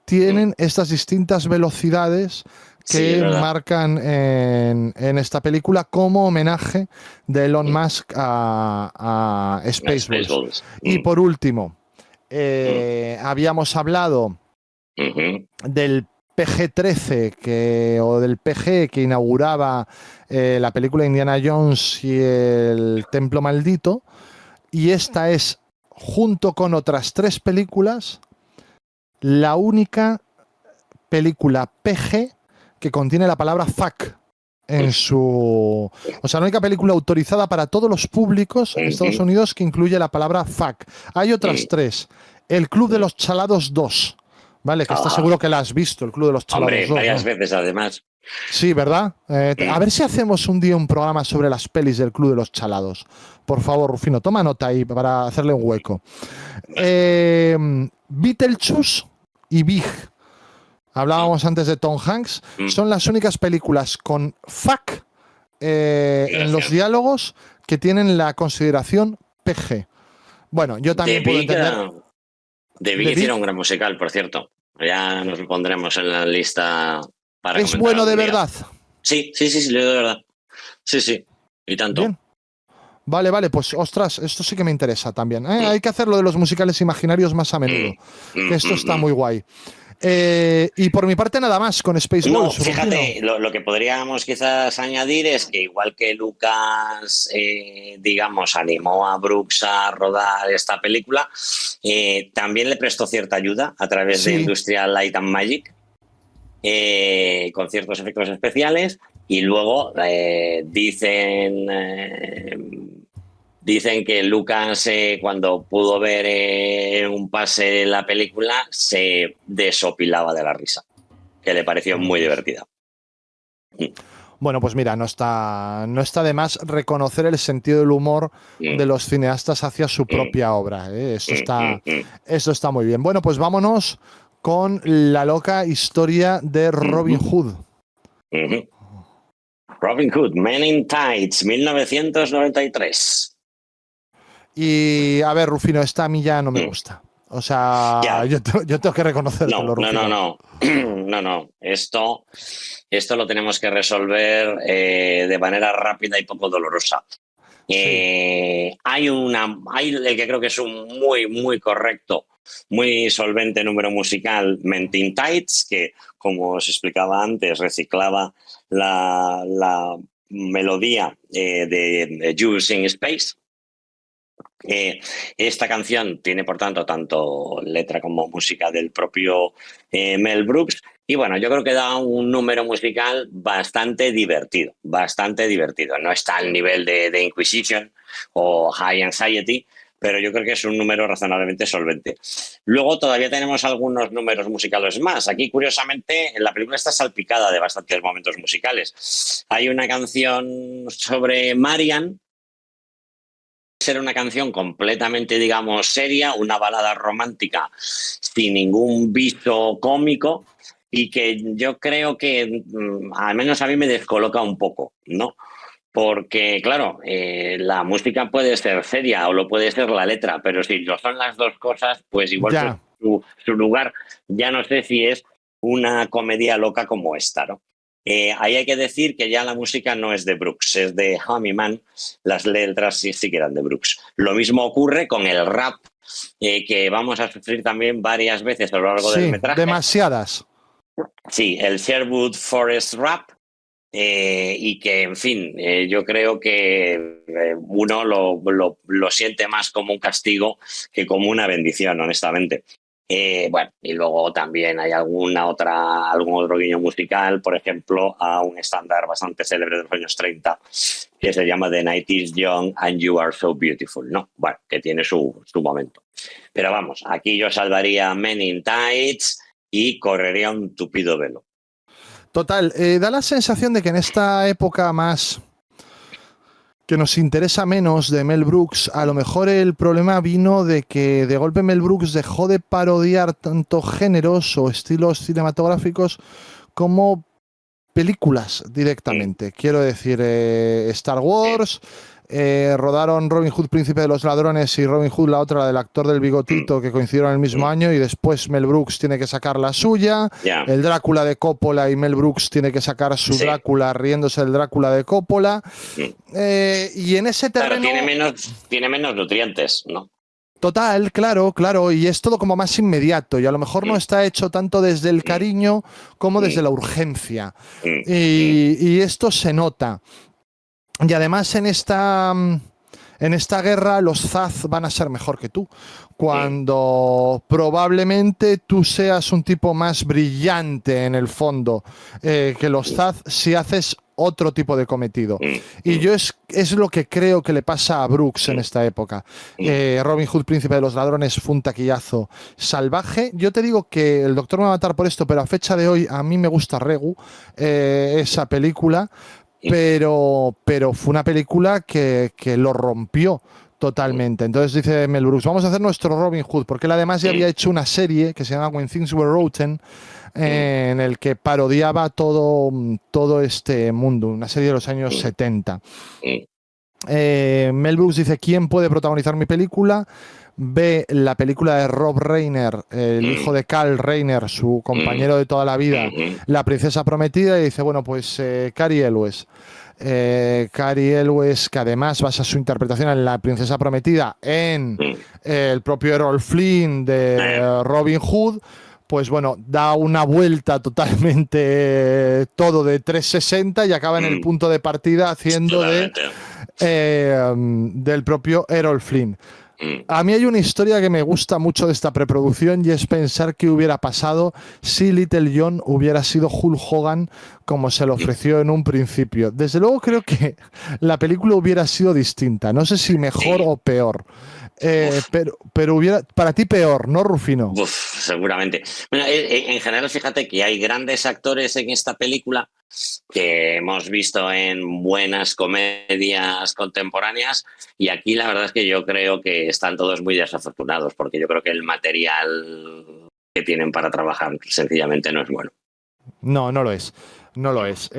tienen estas distintas velocidades Sí, que es verdad. marcan en esta película como homenaje de Elon Musk a Spaceballs. Spaceballs. Y por último, habíamos hablado Ujú. del PG-13 o del PG que inauguraba la película Indiana Jones y el Templo Maldito, y esta es, junto con otras 3 películas, la única película PG que contiene la palabra fuck en su... O sea, la única película autorizada para todos los públicos en Estados Unidos que incluye la palabra fuck. Hay otras 3. El Club de los Chalados 2, ¿vale? Que estás seguro que la has visto, el Club de los Chalados Hombre, 2, varias ¿no? veces además. Sí, ¿verdad? A ver si hacemos un día un programa sobre las pelis del Club de los Chalados. Por favor, Rufino, toma nota ahí para hacerle un hueco. Beetlejuice y Big. Hablábamos antes de Tom Hanks. Son las únicas películas con fuck en los diálogos que tienen la consideración PG. Bueno, yo también puedo entender... The Big hicieron un gran musical, por cierto. Ya nos lo pondremos en la lista para ¿Es comentar bueno de algún día. verdad? Sí, de verdad. Sí, y tanto. Bien. Vale, pues ostras, esto sí que me interesa también. Hay que hacer lo de los musicales imaginarios más a menudo, que esto está muy guay. Y por mi parte nada más con Spaceballs. No, fíjate, lo que podríamos quizás añadir es que igual que Lucas, digamos, animó a Brooks a rodar esta película, también le prestó cierta ayuda a través de Industrial Light and Magic, con ciertos efectos especiales, y luego dicen que Lucas, cuando pudo ver un pase la película, se desopilaba de la risa, que le pareció muy divertida. Bueno, pues mira, no está de más reconocer el sentido del humor de los cineastas hacia su propia obra. Esto está muy bien. Bueno, pues vámonos con la loca historia de Robin Hood. Robin Hood, Men in Tights, 1993. Y a ver, Rufino, esta a mí ya no me gusta. O sea, yo tengo que reconocértelo, Rufino. No. Esto lo tenemos que resolver de manera rápida y poco dolorosa. Hay el que creo que es un muy, muy correcto, muy solvente número musical, Men in Tights, que, como os explicaba antes, reciclaba la melodía de Jules in Space. Esta canción tiene, por tanto letra como música del propio Mel Brooks, y bueno, yo creo que da un número musical bastante divertido. No está al nivel de Inquisition o High Anxiety, pero yo creo que es un número razonablemente solvente. Luego todavía tenemos algunos números musicales más. Aquí, curiosamente, la película está salpicada de bastantes momentos musicales. Hay una canción sobre Marian, ser una canción completamente, digamos, seria, una balada romántica sin ningún viso cómico, y que yo creo que al menos a mí me descoloca un poco, ¿no? Porque, claro, la música puede ser seria o lo puede ser la letra, pero si lo son las dos cosas, pues igual su lugar, ya no sé si es una comedia loca como esta, ¿no? Ahí hay que decir que ya la música no es de Brooks, es de Honeyman. Las letras sí que eran de Brooks. Lo mismo ocurre con el rap, que vamos a sufrir también varias veces a lo largo del metraje. Demasiadas. Sí, el Sherwood Forest Rap, y que, en fin, yo creo que uno lo siente más como un castigo que como una bendición, honestamente. Bueno, y luego también hay algún otro guiño musical, por ejemplo, a un estándar bastante célebre de los años 30, que se llama The Night is Young and You Are So Beautiful, ¿no? Bueno, que tiene su momento. Pero vamos, aquí yo salvaría Men in Tights y correría un tupido velo. Total, da la sensación de que en esta época más que nos interesa menos de Mel Brooks, a lo mejor el problema vino de que de golpe Mel Brooks dejó de parodiar tanto géneros o estilos cinematográficos como películas directamente. Quiero decir, Star Wars, rodaron Robin Hood, Príncipe de los Ladrones, y Robin Hood, la otra, la del actor del bigotito, que coincidieron el mismo año, y después Mel Brooks tiene que sacar la suya. Ya. El Drácula de Coppola, y Mel Brooks tiene que sacar su Drácula riéndose del Drácula de Coppola. Y en ese terreno... Claro, tiene menos nutrientes, ¿no? Total, claro, y es todo como más inmediato, y a lo mejor no está hecho tanto desde el cariño como desde la urgencia. Y esto se nota. Y además en esta guerra los Zaz van a ser mejor que tú, cuando probablemente tú seas un tipo más brillante en el fondo que los Zaz si haces otro tipo de cometido. Y yo es lo que creo que le pasa a Brooks en esta época. Robin Hood, Príncipe de los Ladrones, fue un taquillazo salvaje. Yo te digo que el doctor me va a matar por esto, pero a fecha de hoy a mí me gusta Regu, esa película, pero fue una película que lo rompió totalmente. Entonces dice Mel Brooks, vamos a hacer nuestro Robin Hood, porque él además ya había hecho una serie que se llama When Things Were Rotten, en el que parodiaba todo este mundo, una serie de los años 70. Mel Brooks dice, ¿quién puede protagonizar mi película? Ve la película de Rob Reiner, el hijo de Carl Reiner, su compañero de toda la vida, La princesa prometida, y dice, bueno, pues Cary Elwes. Cary Elwes, que además basa su interpretación en La princesa prometida en el propio Errol Flynn de Robin Hood, pues bueno, da una vuelta totalmente todo de 360 y acaba en el punto de partida haciendo del propio Errol Flynn. A mí hay una historia que me gusta mucho de esta preproducción, y es pensar qué hubiera pasado si Little John hubiera sido Hulk Hogan como se le ofreció en un principio. Desde luego creo que la película hubiera sido distinta, no sé si mejor o peor. Pero hubiera, para ti peor, ¿no, Rufino? Uf, seguramente. Bueno, en general, fíjate que hay grandes actores en esta película que hemos visto en buenas comedias contemporáneas, y aquí la verdad es que yo creo que están todos muy desafortunados, porque yo creo que el material que tienen para trabajar sencillamente no es bueno. No, no lo es. No lo es.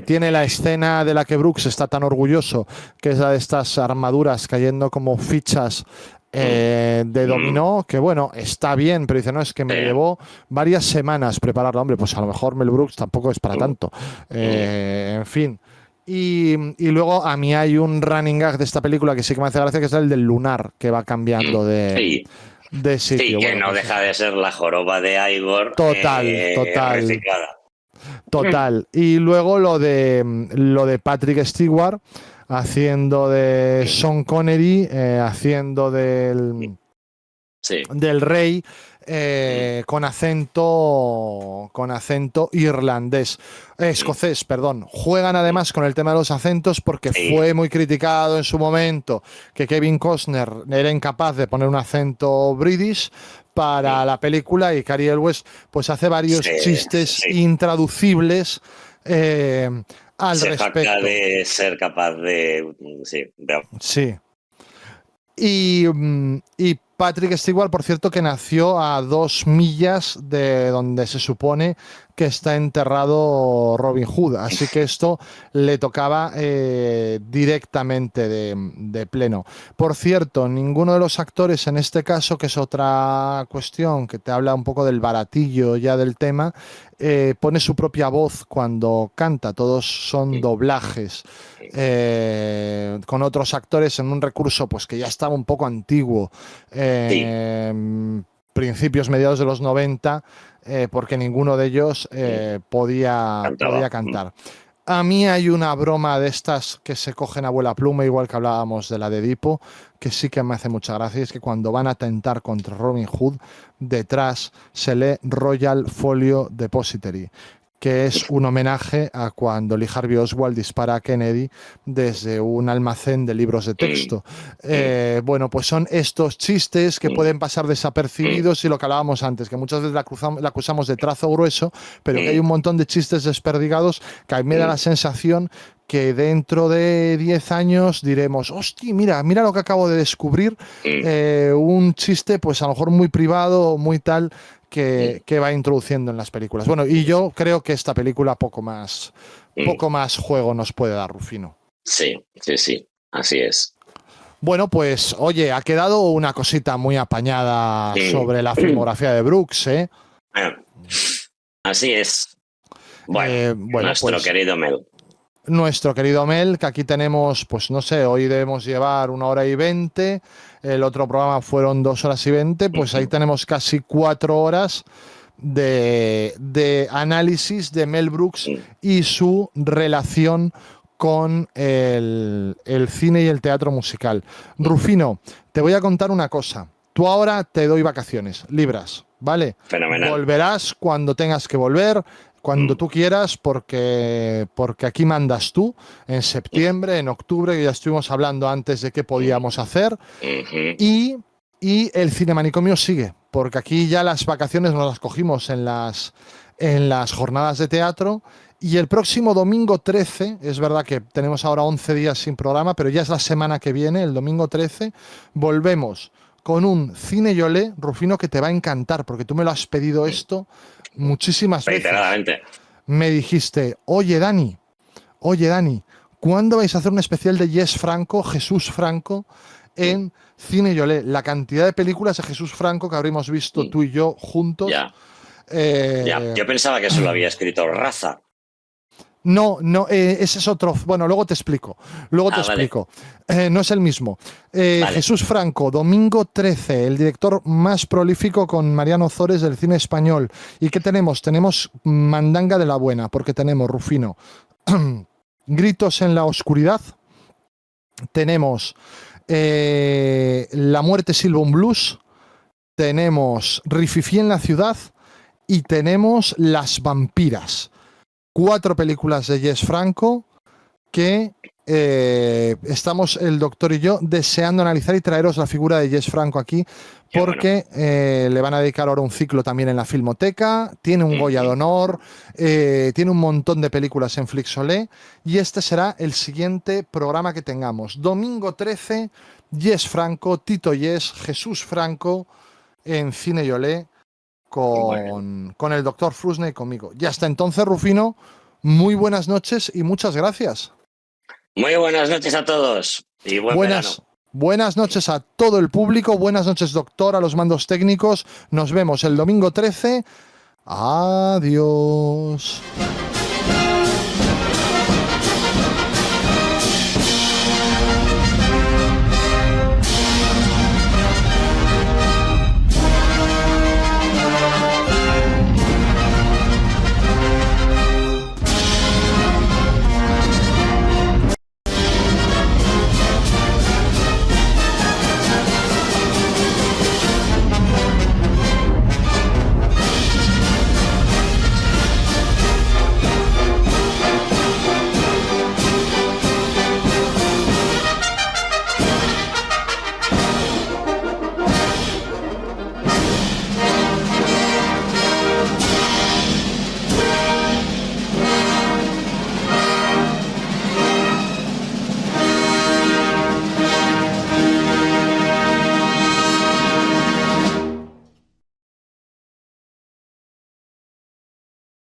Tiene la escena de la que Brooks está tan orgulloso, que es la de estas armaduras cayendo como fichas de dominó, que bueno, está bien, pero dice, no, es que me llevó varias semanas prepararla. Hombre, pues a lo mejor Mel Brooks tampoco es para tanto. En fin. Y luego a mí hay un running gag de esta película que sí que me hace gracia, que es el del lunar, que va cambiando de sitio. Sí, que bueno, no deja de ser la joroba de Igor. Total. Reciclada. Total. Y luego lo de Patrick Stewart haciendo de Sean Connery, haciendo del rey, con acento escocés, perdón. Juegan además con el tema de los acentos, porque fue muy criticado en su momento que Kevin Costner era incapaz de poner un acento british para la película, y Cary Elwes pues hace varios chistes intraducibles al respecto. Se jacta de ser capaz de... Sí. Y Patrick Stewart, por cierto, que nació a 2 millas de donde se supone que está enterrado Robin Hood, así que esto le tocaba directamente de pleno. Por cierto, ninguno de los actores en este caso, que es otra cuestión que te habla un poco del baratillo ya del tema, pone su propia voz cuando canta. Todos son doblajes con otros actores en un recurso pues que ya estaba un poco antiguo, principios, mediados de los 90, porque ninguno de ellos podía cantar. A mí hay una broma de estas que se cogen a vuela pluma, igual que hablábamos de la de Edipo, que sí que me hace mucha gracia, es que cuando van a atentar contra Robin Hood, detrás se lee Royal Folio Depository, que es un homenaje a cuando Lee Harvey Oswald dispara a Kennedy desde un almacén de libros de texto. Bueno, pues son estos chistes que pueden pasar desapercibidos, y lo que hablábamos antes, que muchas veces la acusamos de trazo grueso, pero que hay un montón de chistes desperdigados que a mí me da la sensación que dentro de 10 años diremos, hostia, mira lo que acabo de descubrir, un chiste pues a lo mejor muy privado, muy tal, que va introduciendo en las películas. Bueno, y yo creo que esta película poco más juego nos puede dar, Rufino. Sí, así es. Bueno, pues oye, ha quedado una cosita muy apañada sobre la filmografía de Brooks, ¿eh? Así es. Bueno, nuestro pues, querido Mel. Nuestro querido Mel, que aquí tenemos, pues no sé, hoy debemos llevar 1 hora y 20, el otro programa fueron 2 horas y 20, pues ahí tenemos casi 4 horas de análisis de Mel Brooks y su relación con el cine y el teatro musical. Rufino, te voy a contar una cosa. Tú ahora te doy vacaciones, libras, ¿vale? Fenomenal. Volverás cuando tengas que volver, cuando tú quieras, porque aquí mandas tú, en septiembre, en octubre, que ya estuvimos hablando antes de qué podíamos hacer, y el Cinemanicomio sigue, porque aquí ya las vacaciones nos las cogimos en las jornadas de teatro, y el próximo domingo 13, es verdad que tenemos ahora 11 días sin programa, pero ya es la semana que viene, el domingo 13, volvemos con un Cine Yolé, Rufino, que te va a encantar, porque tú me lo has pedido esto muchísimas veces. Reiteradamente. Me dijiste, oye Dani, ¿cuándo vais a hacer un especial de Jesús Franco, en Cine Yolé? La cantidad de películas de Jesús Franco que habríamos visto tú y yo juntos. Ya. Yo pensaba que eso lo había escrito Raza. No, ese es otro. Bueno, luego te explico. Vale. No es el mismo. Vale. Jesús Franco, domingo 13, el director más prolífico con Mariano Zores del cine español. ¿Y qué tenemos? Tenemos mandanga de la buena, porque tenemos, Rufino, Gritos en la oscuridad. Tenemos La muerte silba un blues. Tenemos Rififi en la ciudad. Y tenemos Las vampiras. 4 películas de Jess Franco que estamos el doctor y yo deseando analizar y traeros la figura de Jess Franco aquí, porque le van a dedicar ahora un ciclo también en la Filmoteca, tiene un Goya de honor, tiene un montón de películas en Flixolé, y este será el siguiente programa que tengamos. Domingo 13, Jess Franco, Tito Jess, Jesús Franco en Cine Yolé, con el doctor Frusne y conmigo. Y hasta entonces, Rufino, muy buenas noches y muchas gracias. Muy buenas noches a todos y buenas noches a todo el público, buenas noches, doctor, a los mandos técnicos. Nos vemos el domingo 13. Adiós.